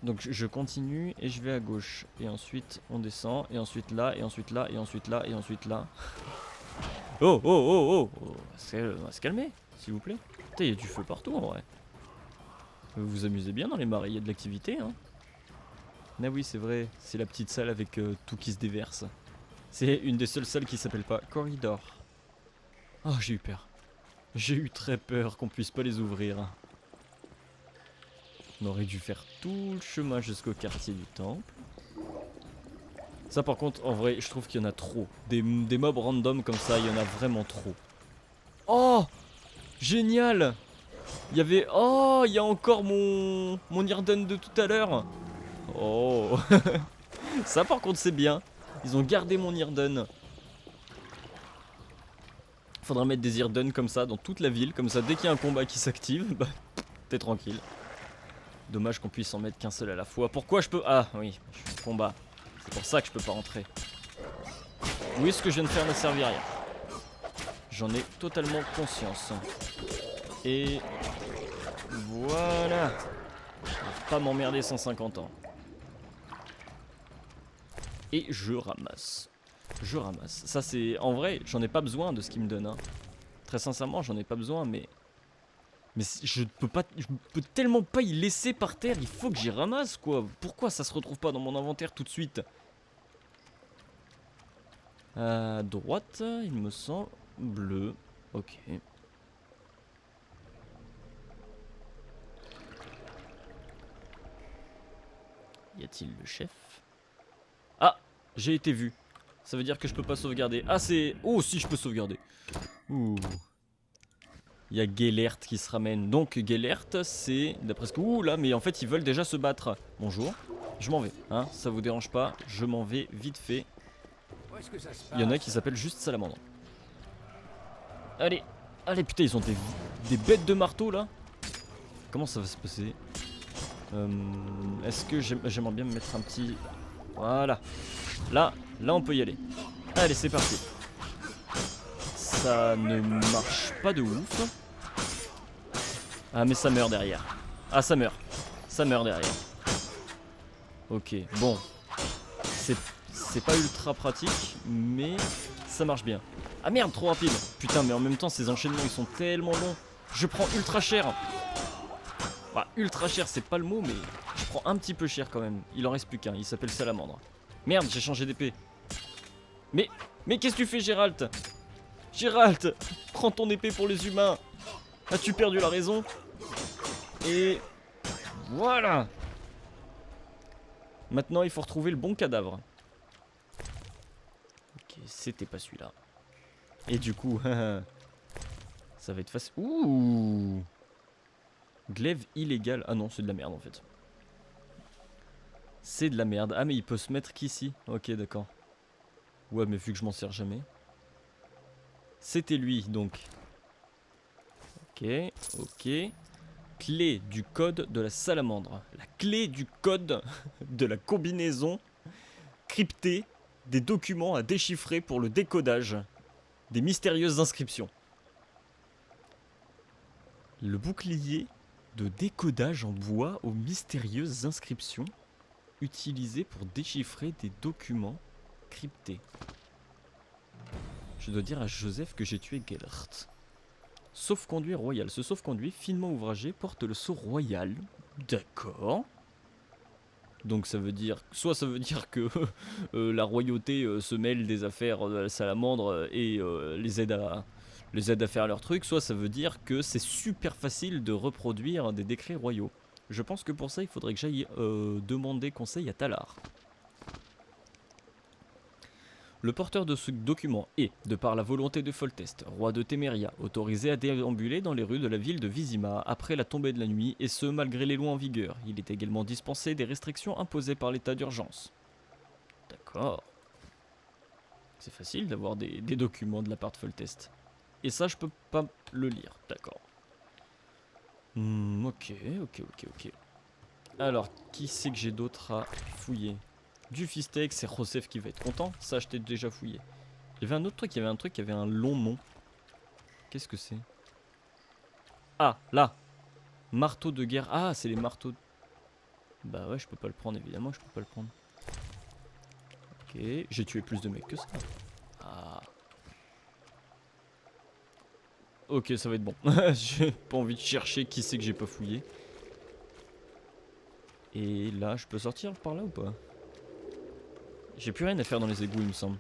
Donc je continue et je vais à gauche. Et ensuite on descend, et ensuite là, et ensuite là, et ensuite là, et ensuite là. Oh, oh, oh, oh, oh. On va se calmer, s'il vous plaît. Putain, il y a du feu partout en vrai. Vous vous amusez bien dans les marais, il y a de l'activité, hein. Ah oui, c'est vrai, c'est la petite salle avec tout qui se déverse. C'est une des seules salles qui s'appelle pas corridor. Oh, j'ai eu peur. J'ai eu très peur qu'on puisse pas les ouvrir. On aurait dû faire tout le chemin jusqu'au quartier du temple. Ça par contre, en vrai, je trouve qu'il y en a trop. Des mobs random comme ça, il y en a vraiment trop. Oh! Génial! Il y avait... Oh! Il y a encore mon Irden de tout à l'heure. Oh! Ça par contre c'est bien. Ils ont gardé mon Irden. Faudra mettre des Irden comme ça dans toute la ville. Comme ça, dès qu'il y a un combat qui s'active, bah, t'es tranquille. Dommage qu'on puisse en mettre qu'un seul à la fois. Pourquoi je peux... Ah oui, je suis en combat. C'est pour ça que je peux pas rentrer. Oui, ce que je viens de faire ne servit à rien. J'en ai totalement conscience. Et... Voilà. Pas m'emmerder 150 ans. Et je ramasse. Je ramasse. Ça c'est... En vrai, j'en ai pas besoin de ce qu'il me donne. Hein. Très sincèrement, j'en ai pas besoin, mais... Mais je peux pas, je peux tellement pas y laisser par terre, il faut que j'y ramasse quoi. Pourquoi ça se retrouve pas dans mon inventaire tout de suite? À droite, il me semble. Bleu, ok. Y a-t-il le chef? Ah, j'ai été vu. Ça veut dire que je peux pas sauvegarder. Ah c'est... Oh si je peux sauvegarder. Ouh. Il y a Gellert qui se ramène. Donc Gellert c'est... D'après ce que... Ouh là mais en fait ils veulent déjà se battre. Bonjour. Je m'en vais. Hein, ça vous dérange pas. Je m'en vais vite fait. Où est-ce que ça se Il y en a passe? qui s'appellent juste Salamandre. Allez. Allez putain ils ont des bêtes de marteau là. Comment ça va se passer? Est-ce que j'aimerais bien me mettre un petit... Voilà. Là on peut y aller. Allez, c'est parti. Ça ne marche pas de ouf. Ah, mais ça meurt derrière. Ah, ça meurt. Ça meurt derrière. Ok, bon. C'est pas ultra pratique, mais ça marche bien. Ah merde, trop rapide. Putain, mais en même temps, ces enchaînements, ils sont tellement longs. Je prends ultra cher. Bah, ultra cher, c'est pas le mot, mais je prends un petit peu cher quand même. Il en reste plus qu'un, il s'appelle Salamandre. Merde, j'ai changé d'épée. Mais qu'est-ce que tu fais, Gérald? Gérald, prends ton épée pour les humains. As-tu perdu la raison? Et voilà. Maintenant, il faut retrouver le bon cadavre. Ok, c'était pas celui-là. Et du coup, ça va être facile. Ouh. Glaive illégal. Ah non, c'est de la merde en fait. C'est de la merde. Ah mais il peut se mettre qu'ici. Ok, d'accord. Ouais, mais vu que je m'en sers jamais. C'était lui, donc. Ok, ok. Clé du code de la salamandre. La clé du code de la combinaison cryptée des documents à déchiffrer pour le décodage des mystérieuses inscriptions. Le bouclier de décodage en bois aux mystérieuses inscriptions utilisé pour déchiffrer des documents cryptés. Je dois dire à Joseph que j'ai tué Gellert. Sauf-conduit royal. Ce sauf-conduit finement ouvragé porte le sceau royal. D'accord. Donc ça veut dire... Soit ça veut dire que la royauté se mêle des affaires de la salamandre et les aide à faire leur truc. Soit ça veut dire que c'est super facile de reproduire des décrets royaux. Je pense que pour ça il faudrait que j'aille demander conseil à Talar. Le porteur de ce document est, de par la volonté de Foltest, roi de Téméria, autorisé à déambuler dans les rues de la ville de Vizima après la tombée de la nuit, et ce malgré les lois en vigueur. Il est également dispensé des restrictions imposées par l'état d'urgence. D'accord. C'est facile d'avoir des documents de la part de Foltest. Et ça, je peux pas le lire. D'accord. Ok. Alors, qui c'est que j'ai d'autre à fouiller? Du Fistek, c'est Joseph qui va être content. Ça, je t'ai déjà fouillé. Il y avait un autre truc, il y avait un truc qui avait un long nom. Qu'est-ce que c'est? Ah, là. Marteau de guerre. Ah, c'est les marteaux. Bah ouais, je peux pas le prendre, évidemment, je peux pas le prendre. Ok, j'ai tué plus de mecs que ça. Ah. Ok, ça va être bon. J'ai pas envie de chercher qui c'est que j'ai pas fouillé. Et là, je peux sortir par là ou pas? J'ai plus rien à faire dans les égouts, il me semble.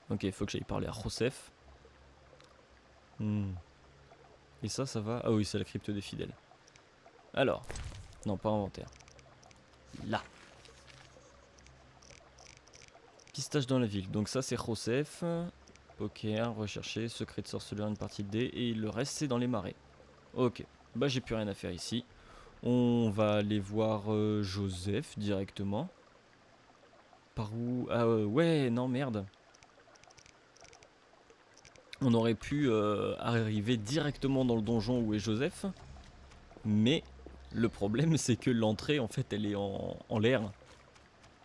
Ok, il faut que j'aille parler à Joseph. Et ça va? Ah oui, c'est la crypte des fidèles. Alors, non, pas inventaire. Là. Pistage dans la ville. Donc ça, c'est Joseph. Poker, rechercher, secret de sorceleur, une partie de dés. Et le reste, c'est dans les marais. Ok, bah j'ai plus rien à faire ici. On va aller voir Joseph directement. Par où? Ah ouais, non merde. On aurait pu arriver directement dans le donjon où est Joseph. Mais le problème c'est que l'entrée en fait elle est en l'air.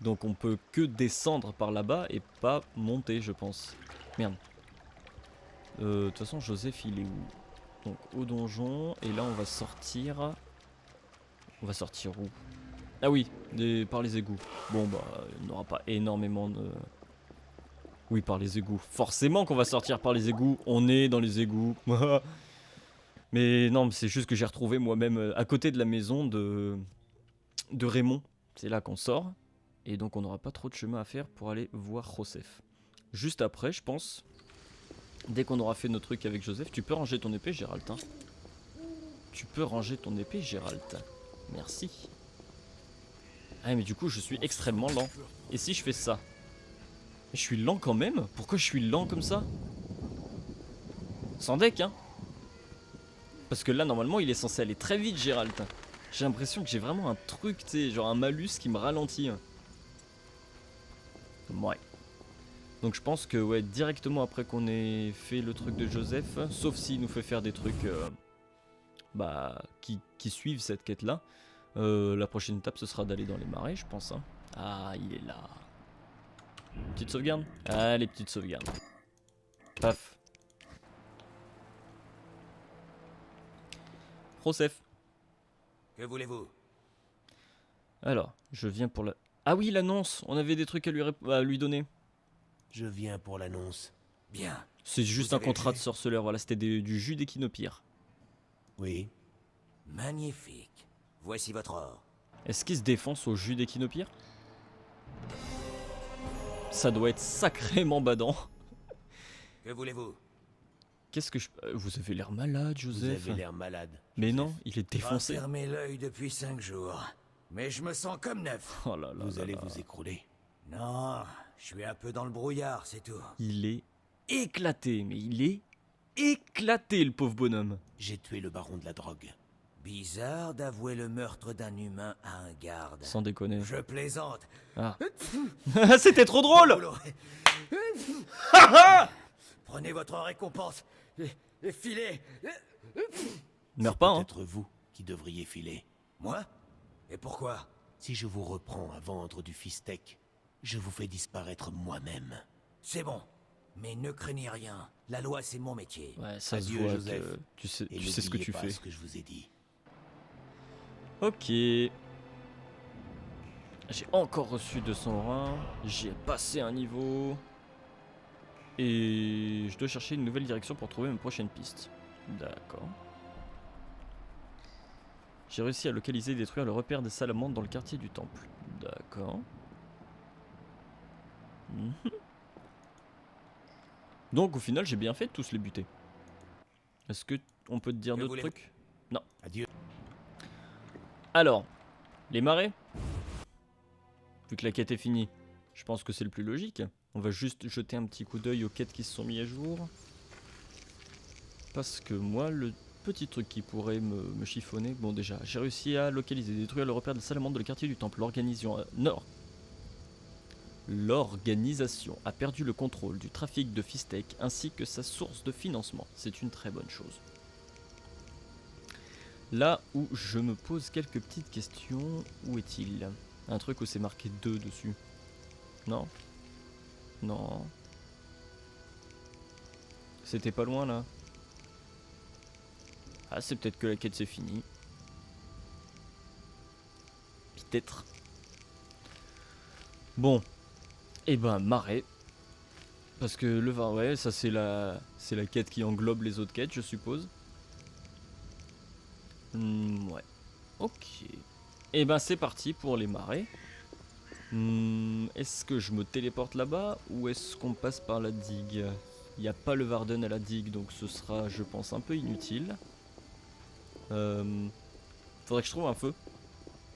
Donc on peut que descendre par là-bas et pas monter je pense. Merde. De toute façon Joseph il est où? Donc au donjon. Et là on va sortir. On va sortir où? Ah oui, par les égouts. Bon bah, il n'y aura pas énormément de... Oui, par les égouts. Forcément qu'on va sortir par les égouts. On est dans les égouts. Mais non, c'est juste que j'ai retrouvé moi-même à côté de la maison de Raymond. C'est là qu'on sort. Et donc on n'aura pas trop de chemin à faire pour aller voir Joseph. Juste après, je pense, dès qu'on aura fait nos trucs avec Joseph, tu peux ranger ton épée, Gérald. Hein. Tu peux ranger ton épée, Gérald. Merci. Ah mais du coup, je suis extrêmement lent. Et si je fais ça? Je suis lent quand même? Pourquoi je suis lent comme ça? Sans deck, hein? Parce que là, normalement, il est censé aller très vite, Gérald. J'ai l'impression que j'ai vraiment un truc, tu sais, genre un malus qui me ralentit. Ouais. Donc je pense que, ouais, directement après qu'on ait fait le truc de Joseph, sauf s'il nous fait faire des trucs qui suivent cette quête-là, la prochaine étape, ce sera d'aller dans les marais, je pense. Hein. Ah, il est là. Petite sauvegarde? Allez, petite sauvegarde. Paf. Joseph. Que voulez-vous? Alors, je viens pour la... Ah oui, l'annonce. On avait des trucs à lui donner. Je viens pour l'annonce. Bien. C'est juste Vous un avez contrat le de sorceleur. Voilà, c'était du jus d'équinopyre. Oui. Magnifique. Voici votre or. Est-ce qu'il se défonce au jus d'équinopyre? Ça doit être sacrément badant. Que voulez-vous? Qu'est-ce que je... Vous avez l'air malade, Vous Joseph. avez l'air malade. Mais Joseph. non, il est défoncé. J'ai fermé l'œil depuis 5 jours. Mais je me sens comme neuf. Oh là là Vous là allez là. vous écrouler. Non, je suis un peu dans le brouillard, c'est tout. Il est éclaté, mais il est éclaté, le pauvre bonhomme. J'ai tué le baron de la drogue. Bizarre d'avouer le meurtre d'un humain à un garde. Sans déconner. Je plaisante. Ah. C'était trop drôle. Vous l'aurez. Prenez votre récompense et filez. Meurs pas, hein. Peut-être vous qui devriez filer. Moi? Et pourquoi? Si je vous reprends à vendre du fistec, je vous fais disparaître moi-même. C'est bon. Mais ne craignez rien. La loi, c'est mon métier. Ouais, ça Adieu, se voit Joseph. que tu sais Et ce que n'oubliez tu pas fais. ce que je vous ai dit. Ok. J'ai encore reçu 220. J'ai passé un niveau. Et je dois chercher une nouvelle direction pour trouver ma prochaine piste. D'accord. J'ai réussi à localiser et détruire le repère des salamandres dans le quartier du temple. D'accord. Mhm. Donc au final j'ai bien fait de tous les buter. Est-ce que on peut te dire Que d'autres voulez-vous? trucs? Non. Adieu. Alors, les marais. Vu que la quête est finie, je pense que c'est le plus logique. On va juste jeter un petit coup d'œil aux quêtes qui se sont mis à jour. Parce que moi, le petit truc qui pourrait me chiffonner... Bon déjà, j'ai réussi à localiser et détruire le repère des salamandres dans le quartier du temple. L'organisation a perdu le contrôle du trafic de Fistec ainsi que sa source de financement. C'est une très bonne chose. Là où je me pose quelques petites questions, où est-il? Un truc où c'est marqué 2 dessus. Non? Non. C'était pas loin là. Ah, c'est peut-être que la quête c'est fini. Peut-être. Bon. Et ben, marais. Parce que le vin, ouais, ça c'est la quête qui englobe les autres quêtes, je suppose. Ouais. Ok. Et ben, c'est parti pour les marais. Est-ce que je me téléporte là-bas ou est-ce qu'on passe par la digue? Il n'y a pas le Varden à la digue, donc ce sera, je pense, un peu inutile. Faudrait que je trouve un feu.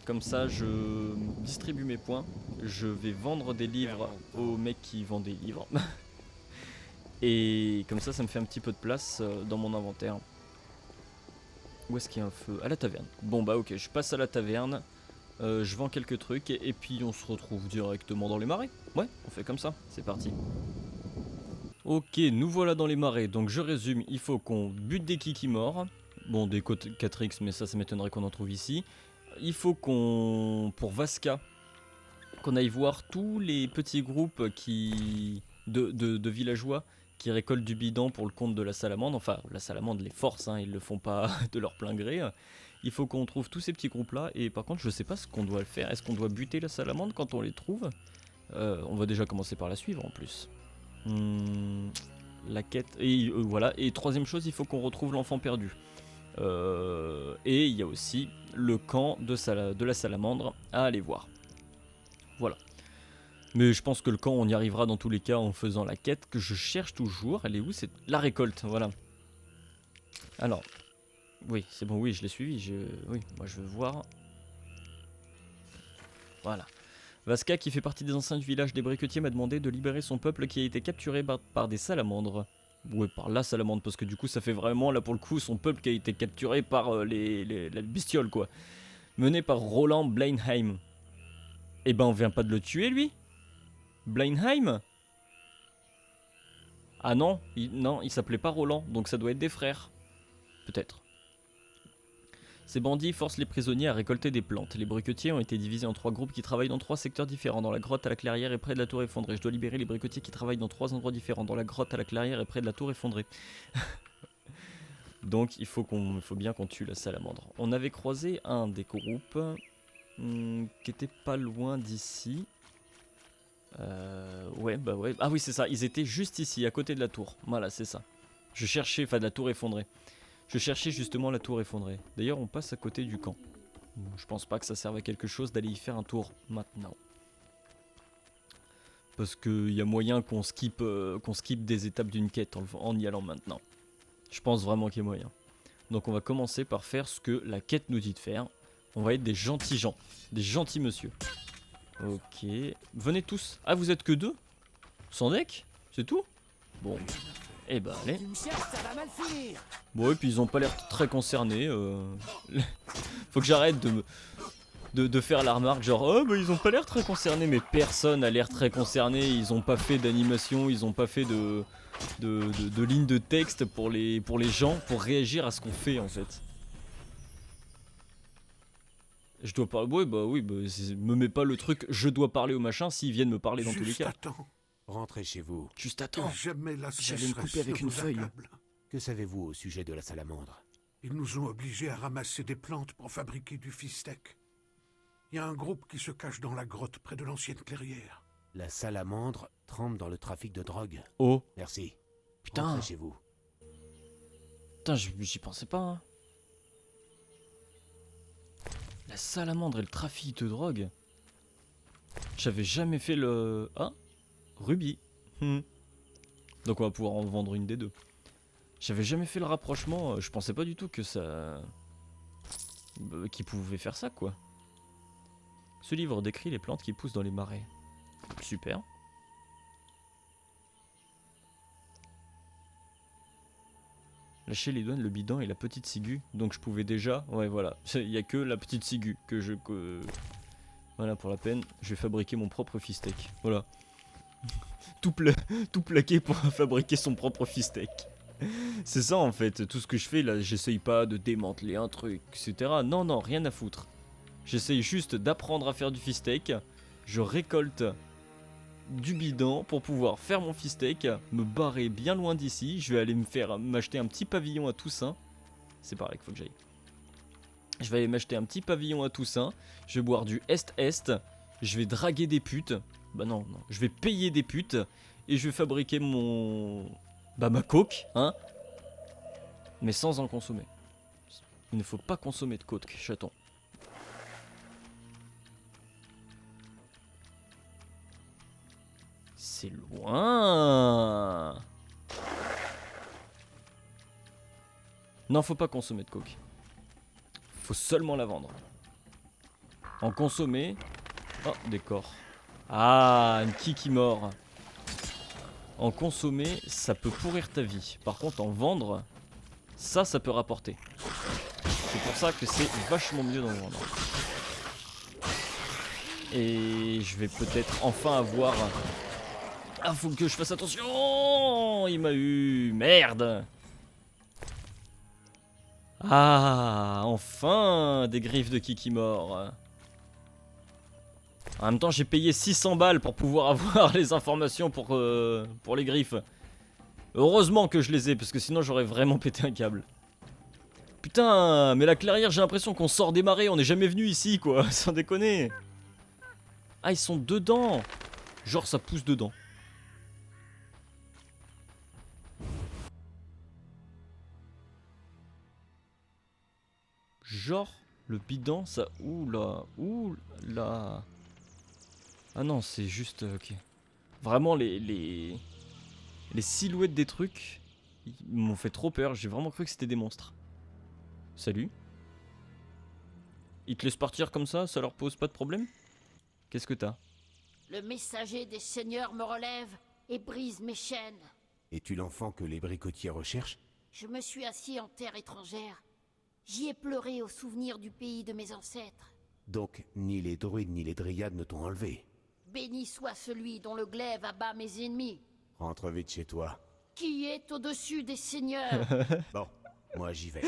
Comme ça, je distribue mes points. Je vais vendre des livres aux mecs qui vendent des livres. Et comme ça me fait un petit peu de place dans mon inventaire. Où est-ce qu'il y a un feu? À la taverne. Bon bah ok, je passe à la taverne. Je vends quelques trucs et puis on se retrouve directement dans les marais. Ouais, on fait comme ça, c'est parti. Ok, nous voilà dans les marais. Donc je résume, il faut qu'on bute des kikis morts. Bon, des côtes 4X, mais ça m'étonnerait qu'on en trouve ici. Il faut qu'on, pour Vasca, qu'on aille voir tous les petits groupes de villageois qui récoltent du bidon pour le compte de la salamandre. Enfin, la salamandre les force, hein, ils le font pas de leur plein gré. Il faut qu'on trouve tous ces petits groupes-là. Et par contre, je sais pas ce qu'on doit faire. Est-ce qu'on doit buter la salamandre quand on les trouve? On va déjà commencer par la suivre en plus. La quête... Et voilà. Et troisième chose, il faut qu'on retrouve l'enfant perdu. Et il y a aussi le camp de la salamandre à aller voir. Voilà. Mais je pense que le camp, on y arrivera dans tous les cas en faisant la quête que je cherche toujours. Elle est où? C'est la récolte, voilà. Alors, oui, c'est bon, oui, je l'ai suivi. Oui, moi je veux voir. Voilà. Vasca, qui fait partie des anciens du village des briquetiers, m'a demandé de libérer son peuple qui a été capturé par des salamandres. Ouais, par la salamandre, parce que du coup, ça fait vraiment, là pour le coup, son peuple qui a été capturé par la bestiole, quoi. Mené par Roland Blainheim. Eh ben, on vient pas de le tuer, lui? Blainheim? Ah non, il s'appelait pas Roland, donc ça doit être des frères. Peut-être. Ces bandits forcent les prisonniers à récolter des plantes. Les briquetiers ont été divisés en 3 groupes qui travaillent dans 3 secteurs différents. Dans la grotte, à la clairière et près de la tour effondrée. Je dois libérer les briquetiers qui travaillent dans 3 endroits différents. Dans la grotte, à la clairière et près de la tour effondrée. Donc il faut bien qu'on tue la salamandre. On avait croisé un des groupes qui était pas loin d'ici. Ouais, bah ouais. Ah oui, c'est ça. Ils étaient juste ici, à côté de la tour. Voilà, c'est ça. Je cherchais, enfin de la tour effondrée. Je cherchais justement la tour effondrée. D'ailleurs, on passe à côté du camp. Je pense pas que ça serve à quelque chose d'aller y faire un tour maintenant. Parce qu'il y a moyen qu'on skip des étapes d'une quête en y allant maintenant. Je pense vraiment qu'il y a moyen. Donc on va commencer par faire ce que la quête nous dit de faire. On va être des gentils gens. Des gentils monsieur. Ok. Venez tous. Ah, vous êtes que 2? Sans deck? C'est tout? Bon. Eh ben allez. Bon, et puis ils ont pas l'air très concernés. Faut que j'arrête de faire la remarque genre oh bah ils ont pas l'air très concernés, mais personne a l'air très concerné. Ils ont pas fait d'animation, ils ont pas fait de lignes de texte pour les gens pour réagir à ce qu'on fait en fait. Je dois parler. Ouais, bah oui, me mets pas le truc je dois parler au machin s'ils viennent me parler dans tous les cas. Attends. Rentrez chez vous. Juste attends. Jamais la J'allais me couper sécheresse avec ne une vous feuille. accable. Que savez-vous au sujet de la salamandre? Ils nous ont obligés à ramasser des plantes pour fabriquer du fistec. Il y a un groupe qui se cache dans la grotte près de l'ancienne clairière. La salamandre trempe dans le trafic de drogue. Oh. Merci. Putain. Rentrez chez vous. Putain, j'y pensais pas. Hein. La salamandre et le trafic de drogue. J'avais jamais fait le... Ah, Ruby. Donc on va pouvoir en vendre une des deux. J'avais jamais fait le rapprochement. Je pensais pas du tout que ça... qu'ils pouvaient faire ça, quoi. Ce livre décrit les plantes qui poussent dans les marais. Super. Lâcher les douanes, le bidon et la petite ciguë. Donc je pouvais déjà... Ouais, voilà. Il n'y a que la petite ciguë que je... Voilà, pour la peine, je vais fabriquer mon propre fistec. Voilà. tout plaqué pour fabriquer son propre fistec. C'est ça en fait. Tout ce que je fais là, j'essaye pas de démanteler un truc, etc. Non, non, rien à foutre. J'essaye juste d'apprendre à faire du fistec. Je récolte du bidon pour pouvoir faire mon fistec, me barrer bien loin d'ici. Je vais aller m'acheter un petit pavillon à Toussaint. C'est par là qu'il faut que j'aille. Je vais aller m'acheter un petit pavillon à Toussaint. Je vais boire du Est-Est. Je vais draguer des putes. Bah non, non. Je vais payer des putes. Et je vais fabriquer ma coke, hein. Mais sans en consommer. Il ne faut pas consommer de coke, chaton. C'est loin. Non, faut pas consommer de coke. Faut seulement la vendre. En consommer... Oh, des corps. Ah, une kiki mort. En consommer, ça peut pourrir ta vie. Par contre, en vendre, ça peut rapporter. C'est pour ça que c'est vachement mieux d'en vendre. Et je vais peut-être enfin avoir... Ah, faut que je fasse attention. Il m'a eu... Merde. Ah, enfin des griffes de Kikimor. En même temps, j'ai payé 600 balles pour pouvoir avoir les informations pour les griffes. Heureusement que je les ai, parce que sinon j'aurais vraiment pété un câble. Putain, mais la clairière, j'ai l'impression qu'on sort des marais, on n'est jamais venu ici, quoi, sans déconner. Ah, ils sont dedans. Genre, ça pousse dedans. Genre, le bidon, ça... Oula, oula. Ah non, c'est juste... ok. Vraiment, les silhouettes des trucs, ils m'ont fait trop peur. J'ai vraiment cru que c'était des monstres. Salut. Ils te laissent partir comme ça leur pose pas de problème? Qu'est-ce que t'as? Le messager des seigneurs me relève et brise mes chaînes. Es-tu l'enfant que les bricotiers recherchent? Je me suis assis en terre étrangère. J'y ai pleuré au souvenir du pays de mes ancêtres. Donc, ni les druides ni les dryades ne t'ont enlevé. Béni soit celui dont le glaive abat mes ennemis. Rentre vite chez toi. Qui est au-dessus des seigneurs? Bon, moi j'y vais.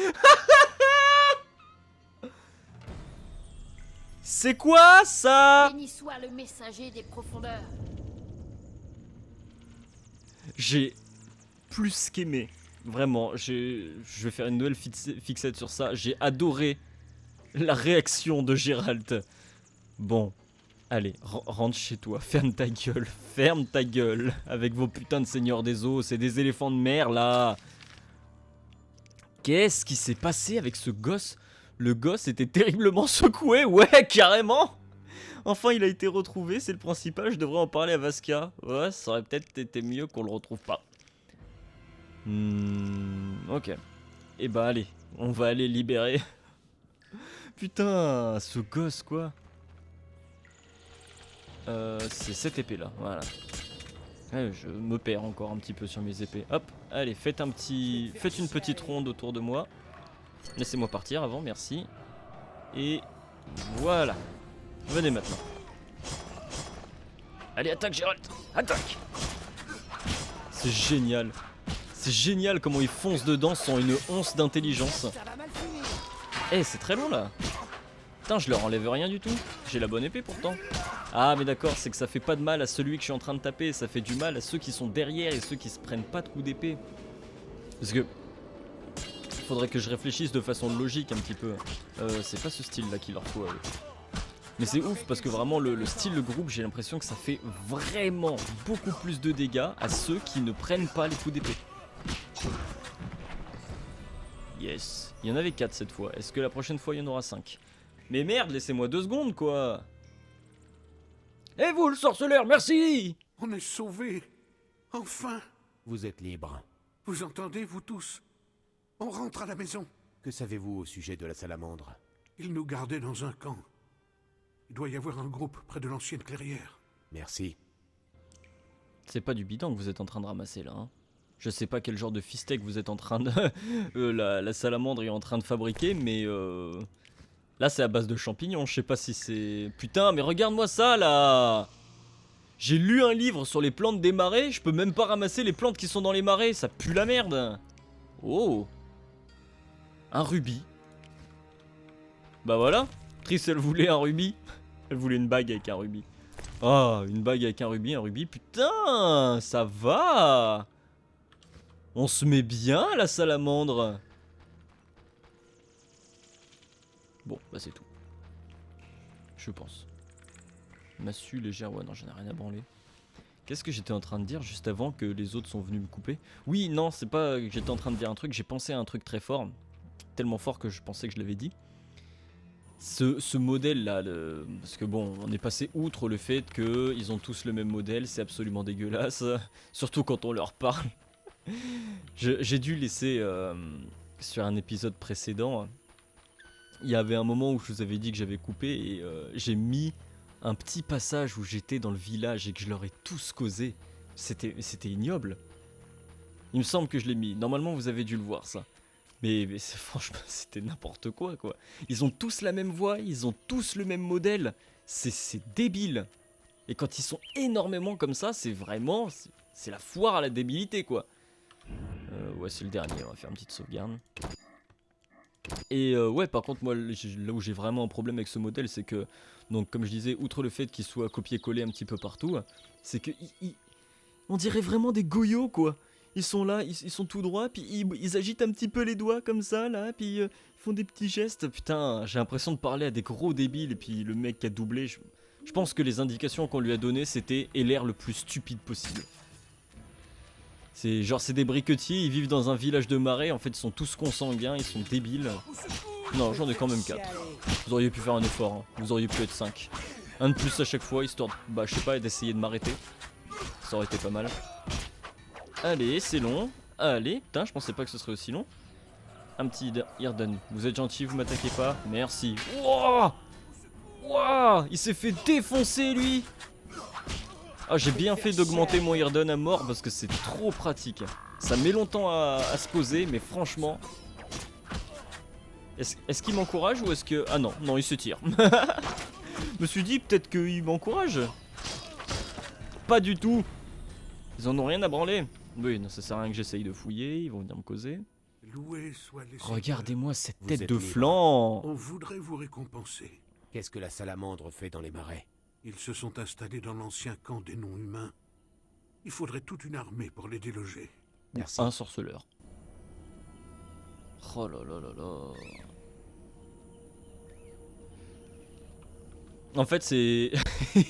C'est quoi ça? Béni soit le messager des profondeurs. J'ai plus qu'aimé. Vraiment, je vais faire une nouvelle fixette sur ça. J'ai adoré la réaction de Gérald. Bon, allez, rentre chez toi, ferme ta gueule, avec vos putains de seigneurs des eaux, c'est des éléphants de mer là. Qu'est-ce qui s'est passé avec ce gosse? Le gosse était terriblement secoué, ouais, carrément. Enfin, il a été retrouvé, c'est le principal, je devrais en parler à Vaskia. Ouais, ça aurait peut-être été mieux qu'on le retrouve pas. Ok. Et bah allez, on va aller libérer. Putain, ce gosse quoi. C'est cette épée là, voilà. Ouais, je me perds encore un petit peu sur mes épées. Hop, allez, faites une petite ronde autour de moi. Laissez-moi partir avant, merci. Et voilà. Venez maintenant. Allez, attaque Gérald, attaque. C'est génial. C'est génial comment il fonce dedans sans une once d'intelligence. Eh, c'est très long là. Putain, je leur enlève rien du tout. J'ai la bonne épée pourtant. Ah mais d'accord, c'est que ça fait pas de mal à celui que je suis en train de taper. Ça fait du mal à ceux qui sont derrière et ceux qui se prennent pas de coups d'épée. Parce que faudrait que je réfléchisse de façon logique un petit peu. C'est pas ce style là qu'il leur faut. Mais c'est ouf parce que vraiment le style de groupe, j'ai l'impression que ça fait vraiment beaucoup plus de dégâts à ceux qui ne prennent pas les coups d'épée. Yes, il y en avait 4 cette fois. Est-ce que la prochaine fois il y en aura 5? Mais merde, laissez-moi 2 secondes quoi. Et vous le sorceleur, merci. On est sauvés. Enfin. Vous êtes libre. Vous entendez, vous tous? On rentre à la maison. Que savez-vous au sujet de la salamandre? Ils nous gardaient dans un camp. Il doit y avoir un groupe près de l'ancienne clairière. Merci. C'est pas du bidon que vous êtes en train de ramasser là, hein. Je sais pas quel genre de fistek vous êtes en train de... la salamandre est en train de fabriquer, mais là c'est à base de champignons, je sais pas si c'est... Putain, mais regarde-moi ça là. J'ai lu un livre sur les plantes des marais, je peux même pas ramasser les plantes qui sont dans les marais, ça pue la merde. Oh. Un rubis. Bah voilà, Triss elle voulait un rubis. Elle voulait une bague avec un rubis. Ah, une bague avec un rubis, putain, ça va. On se met bien la salamandre. Bon, bah c'est tout. Je pense. Massue légère, ouais non j'en ai rien à branler. Qu'est-ce que j'étais en train de dire juste avant que les autres sont venus me couper? Oui, non, c'est pas que j'étais en train de dire un truc, j'ai pensé à un truc très fort. Tellement fort que je pensais que je l'avais dit. Ce modèle là, parce que bon, on est passé outre le fait qu'ils ont tous le même modèle, c'est absolument dégueulasse. Surtout quand on leur parle. J'ai dû laisser sur un épisode précédent, il y avait un moment où je vous avais dit que j'avais coupé et j'ai mis un petit passage où j'étais dans le village et que je leur ai tous causé. C'était ignoble. Il me semble que je l'ai mis. Normalement vous avez dû le voir ça. Mais franchement c'était n'importe quoi. Ils ont tous la même voix, ils ont tous le même modèle. C'est débile. Et quand ils sont énormément comme ça, c'est vraiment... C'est la foire à la débilité quoi. Ouais c'est le dernier, on va faire une petite sauvegarde. Et ouais par contre moi là où j'ai vraiment un problème avec ce modèle c'est que, donc comme je disais, outre le fait qu'il soit copié-collé un petit peu partout, c'est que on dirait vraiment des goyots quoi. Ils sont là, ils sont tout droits, puis ils agitent un petit peu les doigts comme ça là, puis ils font des petits gestes. Putain, j'ai l'impression de parler à des gros débiles et puis le mec qui a doublé, je pense que les indications qu'on lui a données c'était aie l'air le plus stupide possible. C'est genre c'est des briquetiers, ils vivent dans un village de marais, en fait ils sont tous consanguins, ils sont débiles. Non, j'en ai quand même 4. Vous auriez pu faire un effort, hein. Vous auriez pu être 5. Un de plus à chaque fois, histoire, bah je sais pas, d'essayer de m'arrêter. Ça aurait été pas mal. Allez, c'est long. Allez, putain, je pensais pas que ce serait aussi long. Un petit Irden. Vous êtes gentil, vous m'attaquez pas. Merci. Wouah, wouah, il s'est fait défoncer, lui. Ah, j'ai bien fait d'augmenter mon Irden à mort parce que c'est trop pratique. Ça met longtemps à se poser, mais franchement... Est-ce qu'il m'encourage ou est-ce que... Ah non, non, il se tire. Je me suis dit peut-être qu'il m'encourage. Pas du tout. Ils en ont rien à branler. Oui, non, ça sert à rien que j'essaye de fouiller, ils vont venir me causer. Loué soit les Regardez-moi cette Vous tête êtes de libre. flanc. On voudrait vous récompenser. Qu'est-ce que la salamandre fait dans les marais? Ils se sont installés dans l'ancien camp des non-humains. Il faudrait toute une armée pour les déloger. Merci. Un sorceleur. Oh là là là là. En fait, c'est...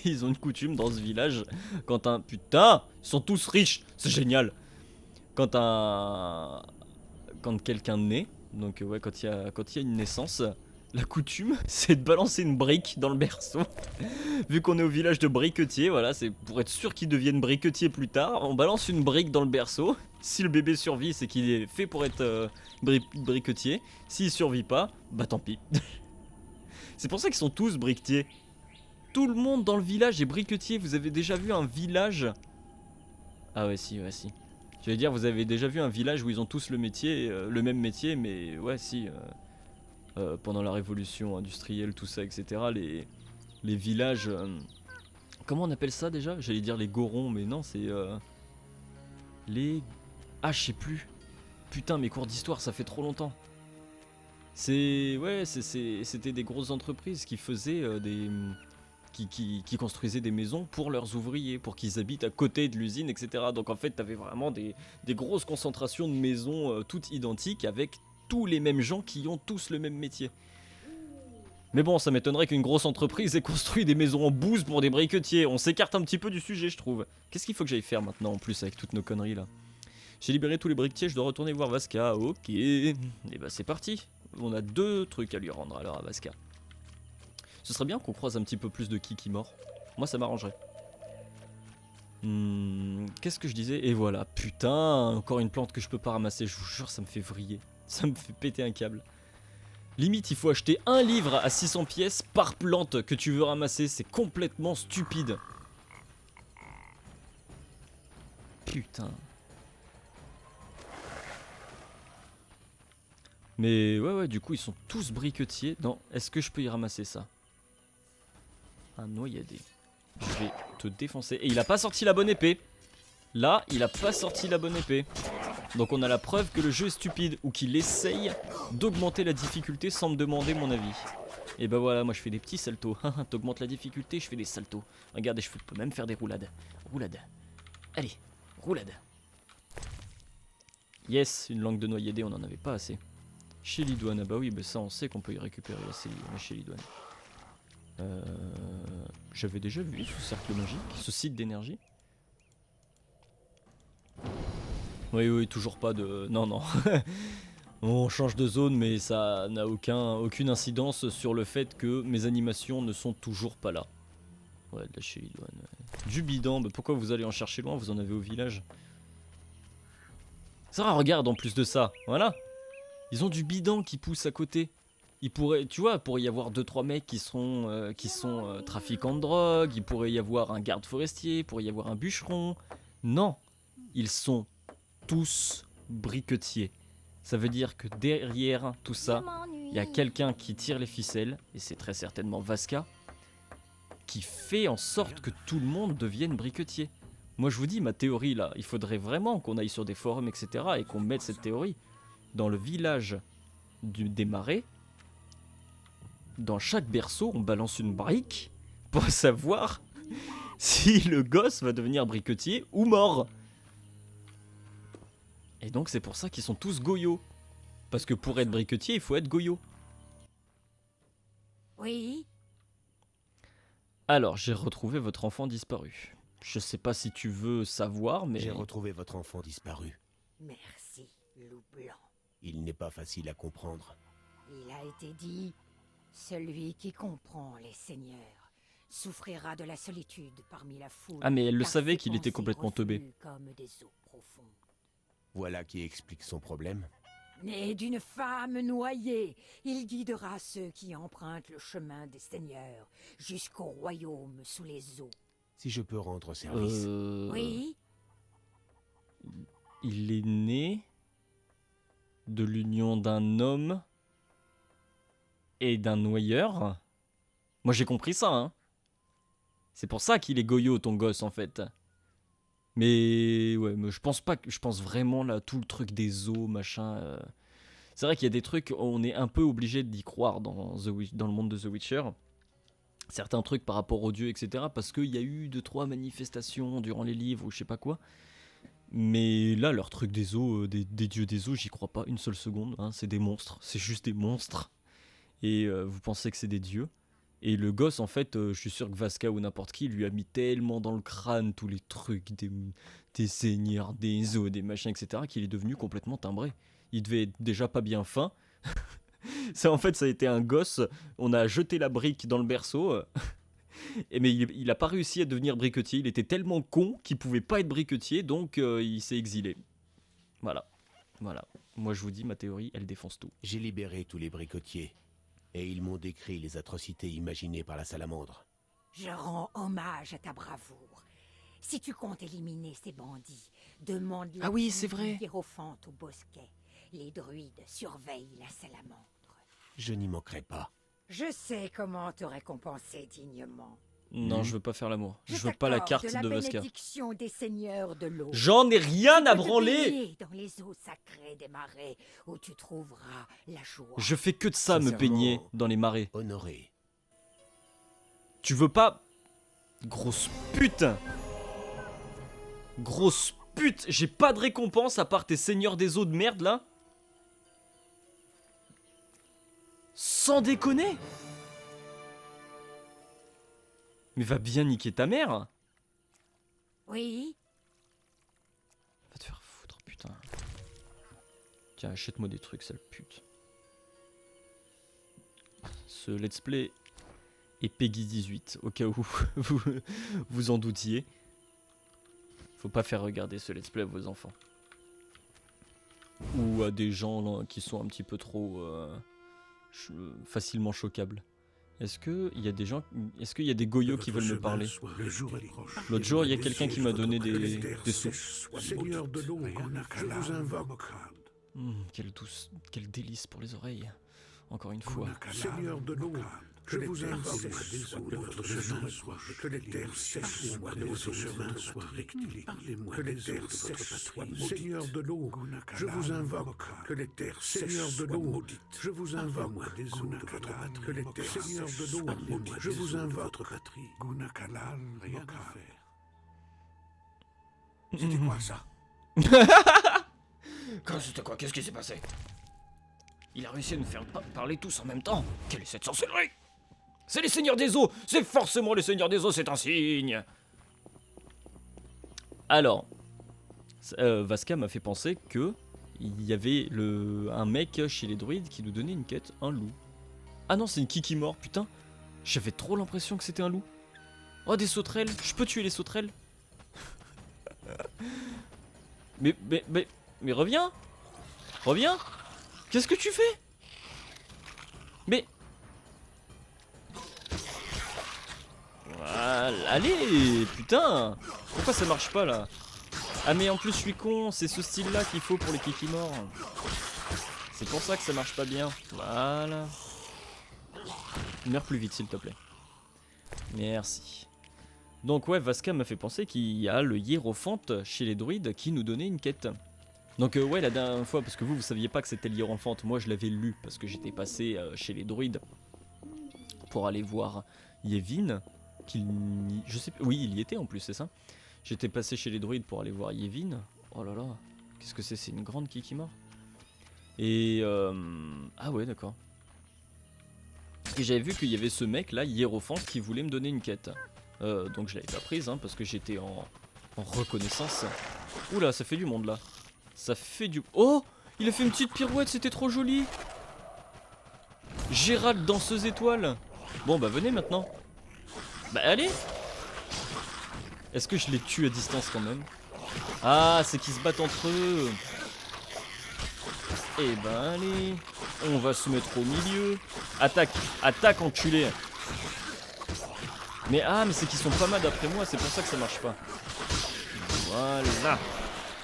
Ils ont une coutume dans ce village. Quand un... Putain, ils sont tous riches. C'est génial. Quand un... Quand quelqu'un naît, donc ouais, quand il y a une naissance, la coutume, c'est de balancer une brique dans le berceau. Vu qu'on est au village de briquetiers, voilà, c'est pour être sûr qu'ils deviennent briquetiers plus tard. On balance une brique dans le berceau. Si le bébé survit, c'est qu'il est fait pour être briquetier. S'il survit pas, bah tant pis. C'est pour ça qu'ils sont tous briquetiers. Tout le monde dans le village est briquetier. Vous avez déjà vu un village... Ah ouais, si, ouais, si. Je vais dire, vous avez déjà vu un village où ils ont tous le métier, le même métier, mais ouais, si. Pendant la révolution industrielle, tout ça, etc. Les villages... comment on appelle ça déjà? J'allais dire les gorons, mais non, c'est... les... Ah, je sais plus. Putain, mes cours d'histoire, ça fait trop longtemps. C'est... Ouais, c'était des grosses entreprises qui faisaient des... Qui construisaient des maisons pour leurs ouvriers, pour qu'ils habitent à côté de l'usine, etc. Donc en fait, t'avais vraiment des grosses concentrations de maisons toutes identiques avec tous les mêmes gens qui ont tous le même métier. Mais bon, ça m'étonnerait qu'une grosse entreprise ait construit des maisons en bouse pour des briquetiers. On s'écarte un petit peu du sujet, je trouve. Qu'est-ce qu'il faut que j'aille faire maintenant en plus avec toutes nos conneries là? J'ai libéré tous les briquetiers, je dois retourner voir Vasca. Ok. Et bah c'est parti. On a 2 trucs à lui rendre alors à Vasca. Ce serait bien qu'on croise un petit peu plus de qui mort. Moi ça m'arrangerait. Qu'est-ce que je disais? Et voilà, putain, encore une plante que je peux pas ramasser. Je vous jure, ça me fait vriller. Ça me fait péter un câble. Limite, il faut acheter un livre à 600 pièces par plante que tu veux ramasser. C'est complètement stupide. Putain. Mais ouais, du coup, ils sont tous briquetiers. Non, est-ce que je peux y ramasser ça? Un noyadé. Je vais te défoncer. Et il a pas sorti la bonne épée. Là, il a pas sorti la bonne épée. Donc on a la preuve que le jeu est stupide. Ou qu'il essaye d'augmenter la difficulté sans me demander mon avis. Et bah voilà, moi je fais des petits saltos. T'augmentes la difficulté, je fais des saltos. Regardez, je peux même faire des roulades. Roulade. Allez, roulade. Yes, une langue de noyadé, on en avait pas assez. Chez Lidouane, ah bah oui, bah ça on sait qu'on peut y récupérer chez Lidouane. J'avais déjà vu ce cercle magique, ce site d'énergie. Oui, toujours pas de... Non. On change de zone, mais ça n'a aucune incidence sur le fait que mes animations ne sont toujours pas là. Ouais, de la chez Lidouane. Du bidon, bah pourquoi vous allez en chercher loin? Vous en avez au village. Ça, regarde en plus de ça, voilà. Ils ont du bidon qui pousse à côté. Il pourrait, tu vois, pourrait y avoir 2-3 mecs qui sont trafiquants de drogue. Il pourrait y avoir un garde forestier, il pourrait y avoir un bûcheron. Non, ils sont tous briquetiers. Ça veut dire que derrière tout ça, il y a quelqu'un qui tire les ficelles, et c'est très certainement Vasca, qui fait en sorte que tout le monde devienne briquetier. Moi je vous dis, ma théorie là, il faudrait vraiment qu'on aille sur des forums, etc. et qu'on mette cette théorie dans le village des marais. Dans chaque berceau, on balance une brique pour savoir si le gosse va devenir briquetier ou mort. Et donc c'est pour ça qu'ils sont tous goyots. Parce que pour être briquetier, il faut être goyot. Oui. Alors, j'ai retrouvé votre enfant disparu. Je sais pas si tu veux savoir, mais... J'ai retrouvé votre enfant disparu. Merci, loup blanc. Il n'est pas facile à comprendre. Il a été dit, celui qui comprend les seigneurs souffrira de la solitude parmi la foule. Ah mais elle le car savait ses qu'il était pensées complètement teubé. refluent comme des eaux profondes. Voilà qui explique son problème. Né d'une femme noyée, il guidera ceux qui empruntent le chemin des seigneurs jusqu'au royaume sous les eaux. Si je peux rendre service. Oui, Il est né de l'union d'un homme et d'un noyeur. Moi j'ai compris ça, hein. C'est pour ça qu'il est goyot ton gosse en fait. Mais ouais, mais je pense vraiment là tout le truc des eaux machin. C'est vrai qu'il y a des trucs on est un peu obligé d'y croire dans le monde de The Witcher. Certains trucs par rapport aux dieux etc. Parce qu'il y a eu 2-3 manifestations durant les livres ou je sais pas quoi. Mais là leur truc des eaux, des dieux des eaux, j'y crois pas une seule seconde. Hein. C'est des monstres, c'est juste des monstres. Et vous pensez que c'est des dieux. Et le gosse, en fait, je suis sûr que Vasca ou n'importe qui lui a mis tellement dans le crâne tous les trucs des seigneurs, des eaux, des machins, etc., qu'il est devenu complètement timbré. Il devait être déjà pas bien fin. Ça, en fait, ça a été un gosse. On a jeté la brique dans le berceau. Mais il a pas réussi à devenir briquetier. Il était tellement con qu'il pouvait pas être briquetier, donc il s'est exilé. Voilà. Voilà. Moi, je vous dis, ma théorie, elle défonce tout. J'ai libéré tous les bricotiers. Et ils m'ont décrit les atrocités imaginées par la salamandre. je rends hommage à ta bravoure. Si tu comptes éliminer ces bandits, demande la c'est vrai. hiérophante au bosquet. Les druides surveillent la salamandre. Je n'y manquerai pas. Je sais comment te récompenser dignement. Non, je veux pas faire l'amour. Je veux pas la carte de la Vasca. bénédiction des seigneurs de l'eau. J'en ai rien à Tu peux te branler. baigner dans les eaux sacrées des marais où tu trouveras la joie. Je fais que de ça, me Sincèrement, baigner dans les marais. Honoré. Tu veux pas? Grosse pute. Grosse pute. J'ai pas de récompense à part tes seigneurs des eaux de merde là. Sans déconner. Mais va bien niquer ta mère. Oui, Va te faire foutre, putain. Tiens, achète-moi des trucs, sale pute. Ce let's play est Peggy 18, au cas où vous en doutiez. Faut pas faire regarder ce let's play à vos enfants. Ou à des gens là, qui sont un petit peu trop facilement choquables. Est-ce qu'il y a des gens, est-ce qu'il y a des goyots qui veulent me parler? Le jour est proche. L'autre jour, il y a quelqu'un qui m'a donné des sous. Seigneur de l'eau, je vous invoque. Quel délice pour les oreilles. Encore une fois. Seigneur de l'eau, je vous invoque. De votre chemin, que les terres sèchent de votre chemin soient rectifiées. Que les terres sèchent. Seigneur de l'eau, je vous invoque. Que les terres Seigneur de l'eau, je vous invoque. Des eaux de votre patrie. Que les terres Seigneur de l'eau, je vous invoque. Gunakalal, rien à faire. C'était quoi ça? C'était quoi? Qu'est-ce qui s'est passé? Il a réussi à nous faire parler tous en même temps. Quelle est cette sorcellerie? C'est les seigneurs des eaux. C'est forcément les seigneurs des eaux, c'est un signe. Alors, Vasca m'a fait penser que il y avait un mec chez les druides qui nous donnait une quête, un loup. Ah non, c'est une kikimore, putain. J'avais trop l'impression que c'était un loup. Oh, des sauterelles. Je peux tuer les sauterelles? mais reviens. Reviens. Qu'est-ce que tu fais? Mais... Voilà, allez, putain. Pourquoi ça marche pas là? Ah mais en plus je suis con, c'est ce style là qu'il faut pour les kikimores. C'est pour ça que ça marche pas bien. Voilà. Meurs plus vite s'il te plaît. Merci. Donc ouais, Vasca m'a fait penser qu'il y a le hiérophante chez les druides qui nous donnait une quête. Donc ouais, la dernière fois, parce que vous saviez pas que c'était le hiérophante, moi je l'avais lu parce que j'étais passé chez les druides pour aller voir Yevin. Je sais pas, oui, il y était en plus, c'est ça. J'étais passé chez les druides pour aller voir Yevin. Oh là là, qu'est-ce que c'est une grande kikimore. Et ah ouais, d'accord. Et j'avais vu qu'il y avait ce mec là, hiérophante, qui voulait me donner une quête. Donc je l'avais pas prise hein, parce que j'étais en reconnaissance. Oula, ça fait du monde là. Ça fait du... Oh, il a fait une petite pirouette, c'était trop joli. Gérald danseuse étoile. Bon bah venez maintenant. Bah allez. Est-ce que je les tue à distance quand même? Ah, c'est qu'ils se battent entre eux. Eh ben allez. On va se mettre au milieu. Attaque, attaque enculé. Mais mais c'est qu'ils sont pas mal d'après moi, c'est pour ça que ça marche pas. Voilà.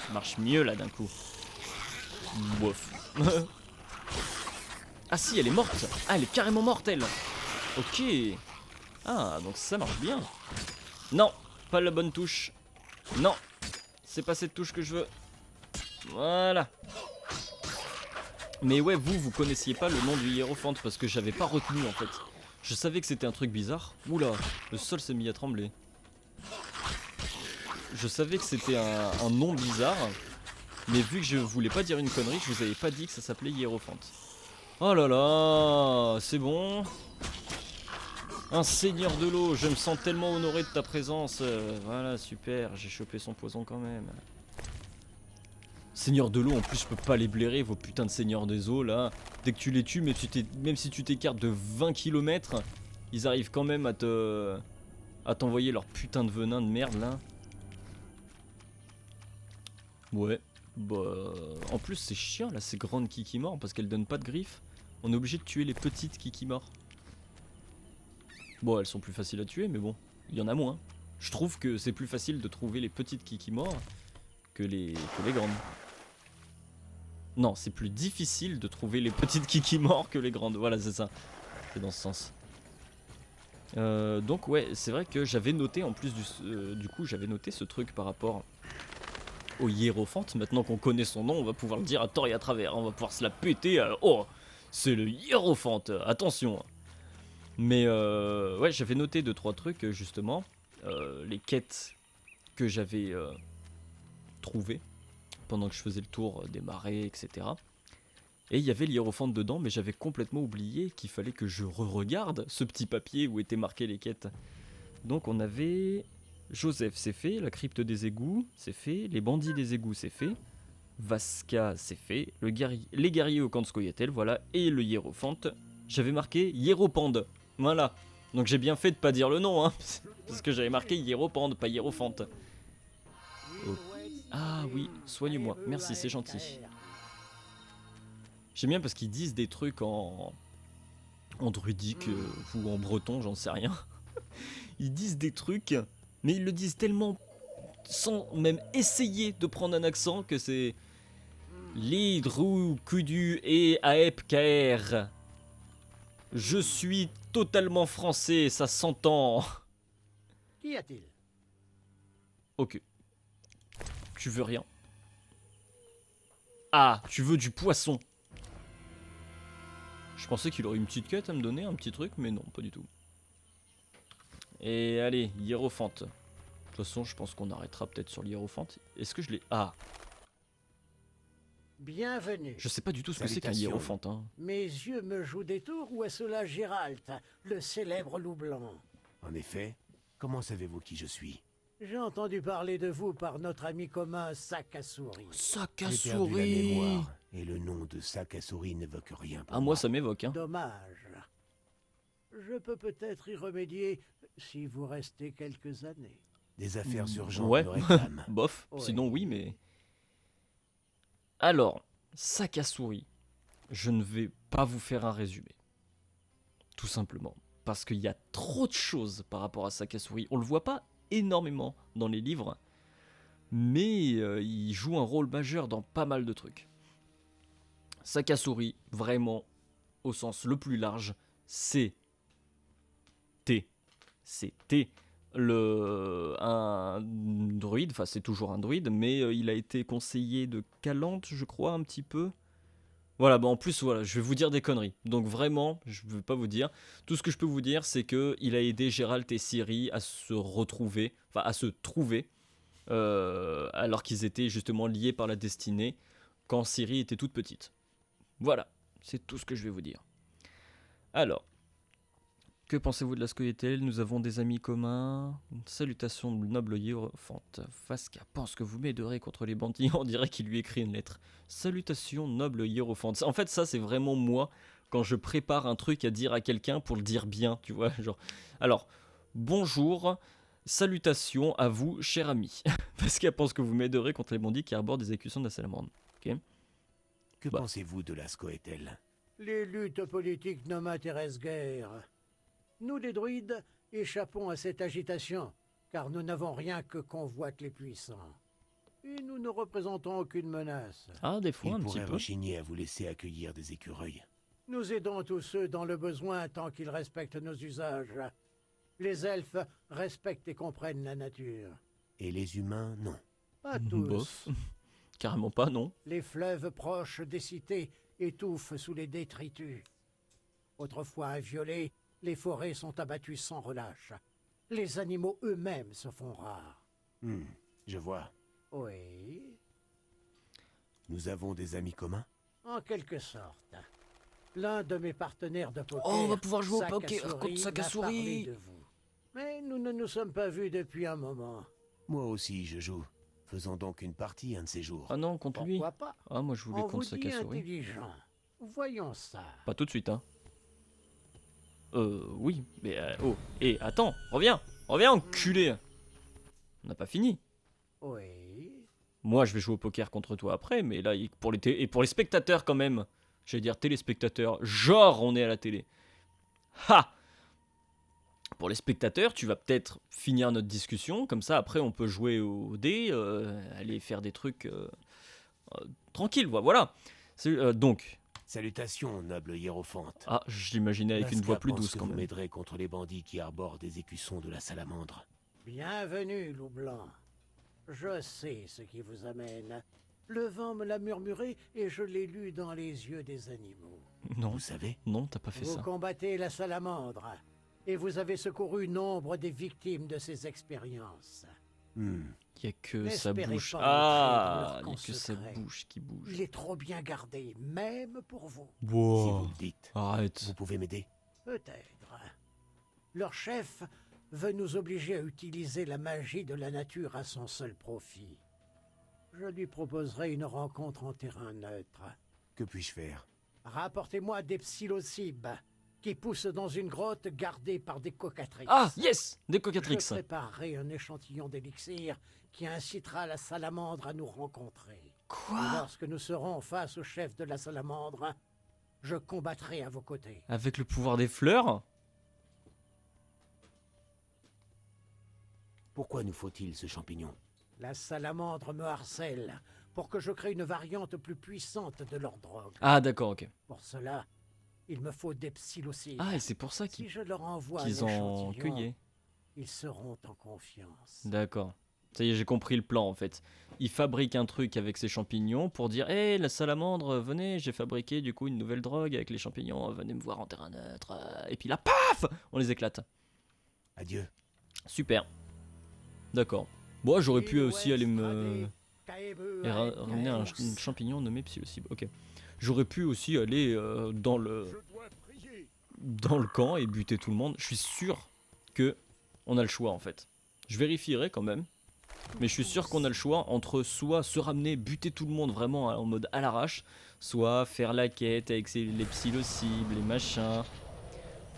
Ça marche mieux là d'un coup. Bof. Ah si, elle est morte. Ah, elle est carrément morte elle. Ok. Ah, donc ça marche bien. Non, pas la bonne touche. Non, c'est pas cette touche que je veux. Voilà. Mais ouais, vous connaissiez pas le nom du hiérophante parce que j'avais pas retenu en fait. Je savais que c'était un truc bizarre. Oula, le sol s'est mis à trembler. Je savais que c'était un nom bizarre. Mais vu que je voulais pas dire une connerie, je vous avais pas dit que ça s'appelait hiérophante. Oh là là, c'est bon. Un seigneur de l'eau, je me sens tellement honoré de ta présence. Voilà, super, j'ai chopé son poison quand même. Seigneur de l'eau, en plus je peux pas les blairer, vos putains de seigneurs des eaux là. Dès que tu les tues, mais même si tu t'écartes de 20 km, ils arrivent quand même à t'envoyer leur putain de venin de merde là. Ouais, bah en plus c'est chiant là ces grandes kikimores parce qu'elles donnent pas de griffes. On est obligé de tuer les petites kikimores. Bon, elles sont plus faciles à tuer, mais bon, il y en a moins. Je trouve que c'est plus facile de trouver les petites kikimores que les grandes. Non, c'est plus difficile de trouver les petites kikimores que les grandes. Voilà, c'est ça. C'est dans ce sens. Donc ouais, c'est vrai que j'avais noté en plus du coup, j'avais noté ce truc par rapport au hiérophante. Maintenant qu'on connaît son nom, on va pouvoir le dire à tort et à travers. On va pouvoir se la péter. Oh, c'est le hiérophante. Attention. Mais ouais, j'avais noté 2-3 trucs justement. Les quêtes que j'avais trouvées pendant que je faisais le tour des marais, etc. Et il y avait l'hiérophante dedans, mais j'avais complètement oublié qu'il fallait que je re-regarde ce petit papier où étaient marquées les quêtes. Donc on avait Joseph, c'est fait. La crypte des égouts, c'est fait. Les bandits des égouts, c'est fait. Vasca, c'est fait. Les guerriers au camp de Scoia'tael, voilà. Et le hiérophante. J'avais marqué hiéropande. Voilà. Donc j'ai bien fait de pas dire le nom, hein. Parce que j'avais marqué hiéropande, pas hiérophante. Oh. Ah oui, soigne-moi. Merci, c'est gentil. J'aime bien parce qu'ils disent des trucs en druidique ou en breton, j'en sais rien. Ils disent des trucs, mais ils le disent tellement sans même essayer de prendre un accent que c'est Lidrou Kudu et Aep Kaer. Je suis totalement français, ça s'entend. Qu'y a-t-il? Ok. Tu veux rien? Ah, tu veux du poisson? Je pensais qu'il aurait une petite quête à me donner, un petit truc, mais non, pas du tout. Et allez, hiérophante. De toute façon, je pense qu'on arrêtera peut-être sur l'hiérophante. Est-ce que je l'ai... Ah, Bienvenue. je sais pas du tout ce que c'est qu'un Salutations. hiérophante. Hein. Mes yeux me jouent des tours ou est-ce là Gérald, le célèbre loup blanc? En effet, comment savez-vous qui je suis? J'ai entendu parler de vous par notre ami commun Sac à souris. Sac à J'ai perdu la souris. mémoire, et le nom de sac à souris n'évoque rien pour Ah, moi ça m'évoque. Hein. Dommage. Je peux peut-être y remédier si vous restez quelques années. Des affaires urgentes Ouais. me réclament. Bof, Ouais. sinon oui, mais... Alors, sac à souris. Je ne vais pas vous faire un résumé. Tout simplement. Parce qu'il y a trop de choses par rapport à sac à souris. On le voit pas énormément dans les livres, mais il joue un rôle majeur dans pas mal de trucs. Sac à souris, vraiment, au sens le plus large, c'est un druide, enfin c'est toujours un druide, mais il a été conseiller de Calante, je crois, un petit peu. Voilà, bah en plus, voilà, je vais vous dire des conneries. Donc vraiment, je ne vais pas vous dire. Tout ce que je peux vous dire, c'est qu'il a aidé Gérald et Ciri à se retrouver, enfin à se trouver, alors qu'ils étaient justement liés par la destinée, quand Ciri était toute petite. Voilà, c'est tout ce que je vais vous dire. Alors, Que pensez-vous de la Scoia'tael? Nous avons des amis communs. Une salutation noble hiérophante. Fasca pense que vous m'aiderez contre les bandits. On dirait qu'il lui écrit une lettre. Salutation noble hiérophante. En fait, ça, c'est vraiment moi quand je prépare un truc à dire à quelqu'un pour le dire bien, tu vois. Genre, alors, bonjour, salutations à vous, cher ami. Fasca pense que vous m'aiderez contre les bandits qui arborent des écussons de la salamandre. Ok. Que pensez-vous de la Scoia'tael? Les luttes politiques ne m'intéressent guère. Nous, les druides, échappons à cette agitation, car nous n'avons rien que convoitent les puissants. Et nous ne représentons aucune menace. Ah, des fois, Il un petit pourrait peu. rechigner à vous laisser accueillir des écureuils. Nous aidons tous ceux dans le besoin tant qu'ils respectent nos usages. Les elfes respectent et comprennent la nature. Et les humains, non. Pas tous. Bof. Carrément pas, non. Les fleuves proches des cités étouffent sous les détritus. Autrefois inviolés, les forêts sont abattues sans relâche. Les animaux eux-mêmes se font rares. Je vois. Oui, Nous avons des amis communs? en quelque sorte. L'un de mes partenaires de poker, Oh, on va pouvoir jouer au Sac à poker souris, contre Sac à m'a souris. parlé de vous. Mais nous ne nous sommes pas vus depuis un moment. Moi aussi, je joue. Faisons donc une partie un de ces jours. Ah non, contre lui. Pourquoi pas? Ah, moi je voulais On vous contre Sac dit à souris. intelligent. Voyons ça. Pas tout de suite, hein. Oui, mais oh, attends, reviens, enculé. On n'a pas fini. Oui. Moi, je vais jouer au poker contre toi après, mais là, pour les spectateurs quand même. J'allais dire téléspectateurs, genre on est à la télé. Ha! Pour les spectateurs, tu vas peut-être finir notre discussion, comme ça après on peut jouer au dé, aller faire des trucs tranquilles, voilà. Donc, Salutations, noble hiérophante. ah, je l'imaginais avec une Lasca voix plus pense douce que quand vous même. m'aiderez contre les bandits qui arborent des écussons de la salamandre. Bienvenue, loup blanc. Je sais ce qui vous amène. Le vent me l'a murmuré et je l'ai lu dans les yeux des animaux. Non, Vous savez, non, t'as pas fait Vous ça. combattez la salamandre et vous avez secouru nombre des victimes de ces expériences. Il y a que sa N'espérez bouche. pas Ah, entrer dans il y a leur que sa secret. bouche qui bouge. Il est trop bien gardé, même pour vous. si vous le dites, Arrête. vous pouvez m'aider? Peut-être. Leur chef veut nous obliger à utiliser la magie de la nature à son seul profit. Je lui proposerai une rencontre en terrain neutre. Que puis-je faire? Rapportez-moi des psilocybes qui poussent dans une grotte gardée par des cocatrix. Ah, yes, des Je cocatrix. préparerai un échantillon d'élixir qui incitera la salamandre à nous rencontrer. Quoi? Et lorsque nous serons face au chef de la salamandre, je combattrai à vos côtés. Avec le pouvoir des fleurs? Pourquoi nous faut-il ce champignon? La salamandre me harcèle pour que je crée une variante plus puissante de leur drogue. Ah, d'accord, ok. Pour cela, il me faut des psilocybes. Ah, et c'est pour ça Si qu'ils je leur envoie un en échantillon, cueillaient. ils seront en confiance. D'accord. Ça y est, j'ai compris le plan en fait. Il fabrique un truc avec ses champignons pour dire hé, la salamandre, venez, j'ai fabriqué du coup une nouvelle drogue avec les champignons, venez me voir en terrain neutre. Et puis là, paf, on les éclate. Adieu. Super. D'accord. Bon, j'aurais pu aussi aller me. Et ramener un champignon nommé psilocybe. Ok. J'aurais pu aussi aller dans le camp et buter tout le monde. Je suis sûr que on a le choix en fait. Je vérifierai quand même. Mais je suis sûr qu'on a le choix entre soit se ramener, buter tout le monde vraiment en mode à l'arrache, soit faire la quête avec les psilocybes, les machins.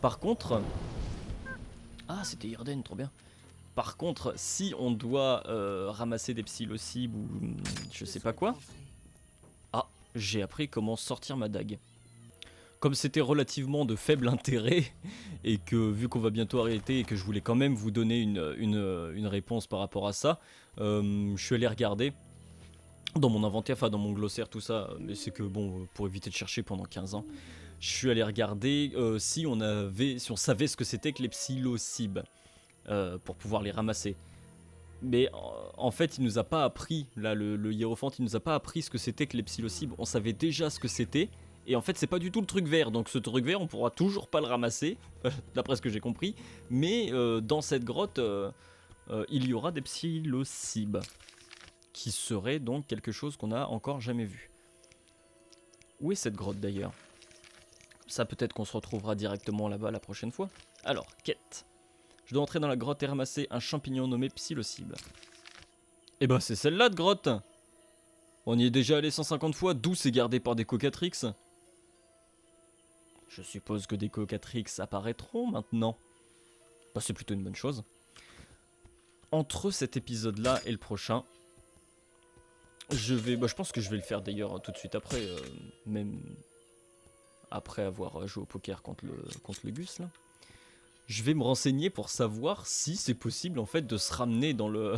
Par contre... Ah, c'était Irden, trop bien. Par contre, si on doit ramasser des psilocybes ou je sais pas quoi... Ah, j'ai appris comment sortir ma dague. Comme c'était relativement de faible intérêt, et que vu qu'on va bientôt arrêter, et que je voulais quand même vous donner une réponse par rapport à ça, je suis allé regarder dans mon inventaire, enfin dans mon glossaire, tout ça, mais c'est que bon, pour éviter de chercher pendant 15 ans, je suis allé regarder si on savait ce que c'était que les psilocybes, pour pouvoir les ramasser. Mais en fait, il nous a pas appris, là, le hiérophante, il nous a pas appris ce que c'était que les psilocybes. On savait déjà ce que c'était. Et en fait, c'est pas du tout le truc vert. Donc ce truc vert, on pourra toujours pas le ramasser, d'après ce que j'ai compris. Mais dans cette grotte, il y aura des psilocybes. Qui serait donc quelque chose qu'on a encore jamais vu. Où est cette grotte d'ailleurs? Ça peut-être qu'on se retrouvera directement là-bas la prochaine fois. Alors, quête. Je dois entrer dans la grotte et ramasser un champignon nommé psilocibe. Eh ben c'est celle-là de grotte. On y est déjà allé 150 fois, d'où c'est gardé par des cocatrix. Je suppose que des cocatrix apparaîtront maintenant. Bah, c'est plutôt une bonne chose. Entre cet épisode-là et le prochain, je pense que je vais le faire d'ailleurs tout de suite après, même après avoir joué au poker contre le Gus là. Je vais me renseigner pour savoir si c'est possible en fait de se ramener dans le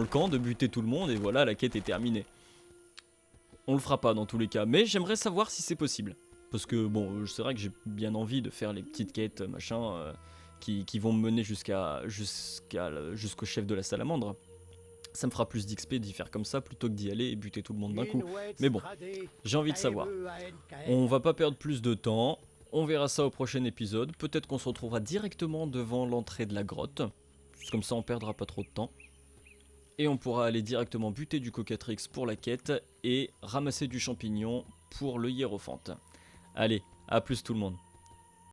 camp, de buter tout le monde et voilà, la quête est terminée. On le fera pas dans tous les cas, mais j'aimerais savoir si c'est possible. Parce que bon, c'est vrai que j'ai bien envie de faire les petites quêtes machin qui vont me mener jusqu'au chef de la salamandre. Ça me fera plus d'XP d'y faire comme ça plutôt que d'y aller et buter tout le monde d'un coup. Mais bon, j'ai envie de savoir. On va pas perdre plus de temps. On verra ça au prochain épisode. Peut-être qu'on se retrouvera directement devant l'entrée de la grotte. Comme ça on perdra pas trop de temps. Et on pourra aller directement buter du cocatrix pour la quête et ramasser du champignon pour le hiérophante. Allez, à plus tout le monde.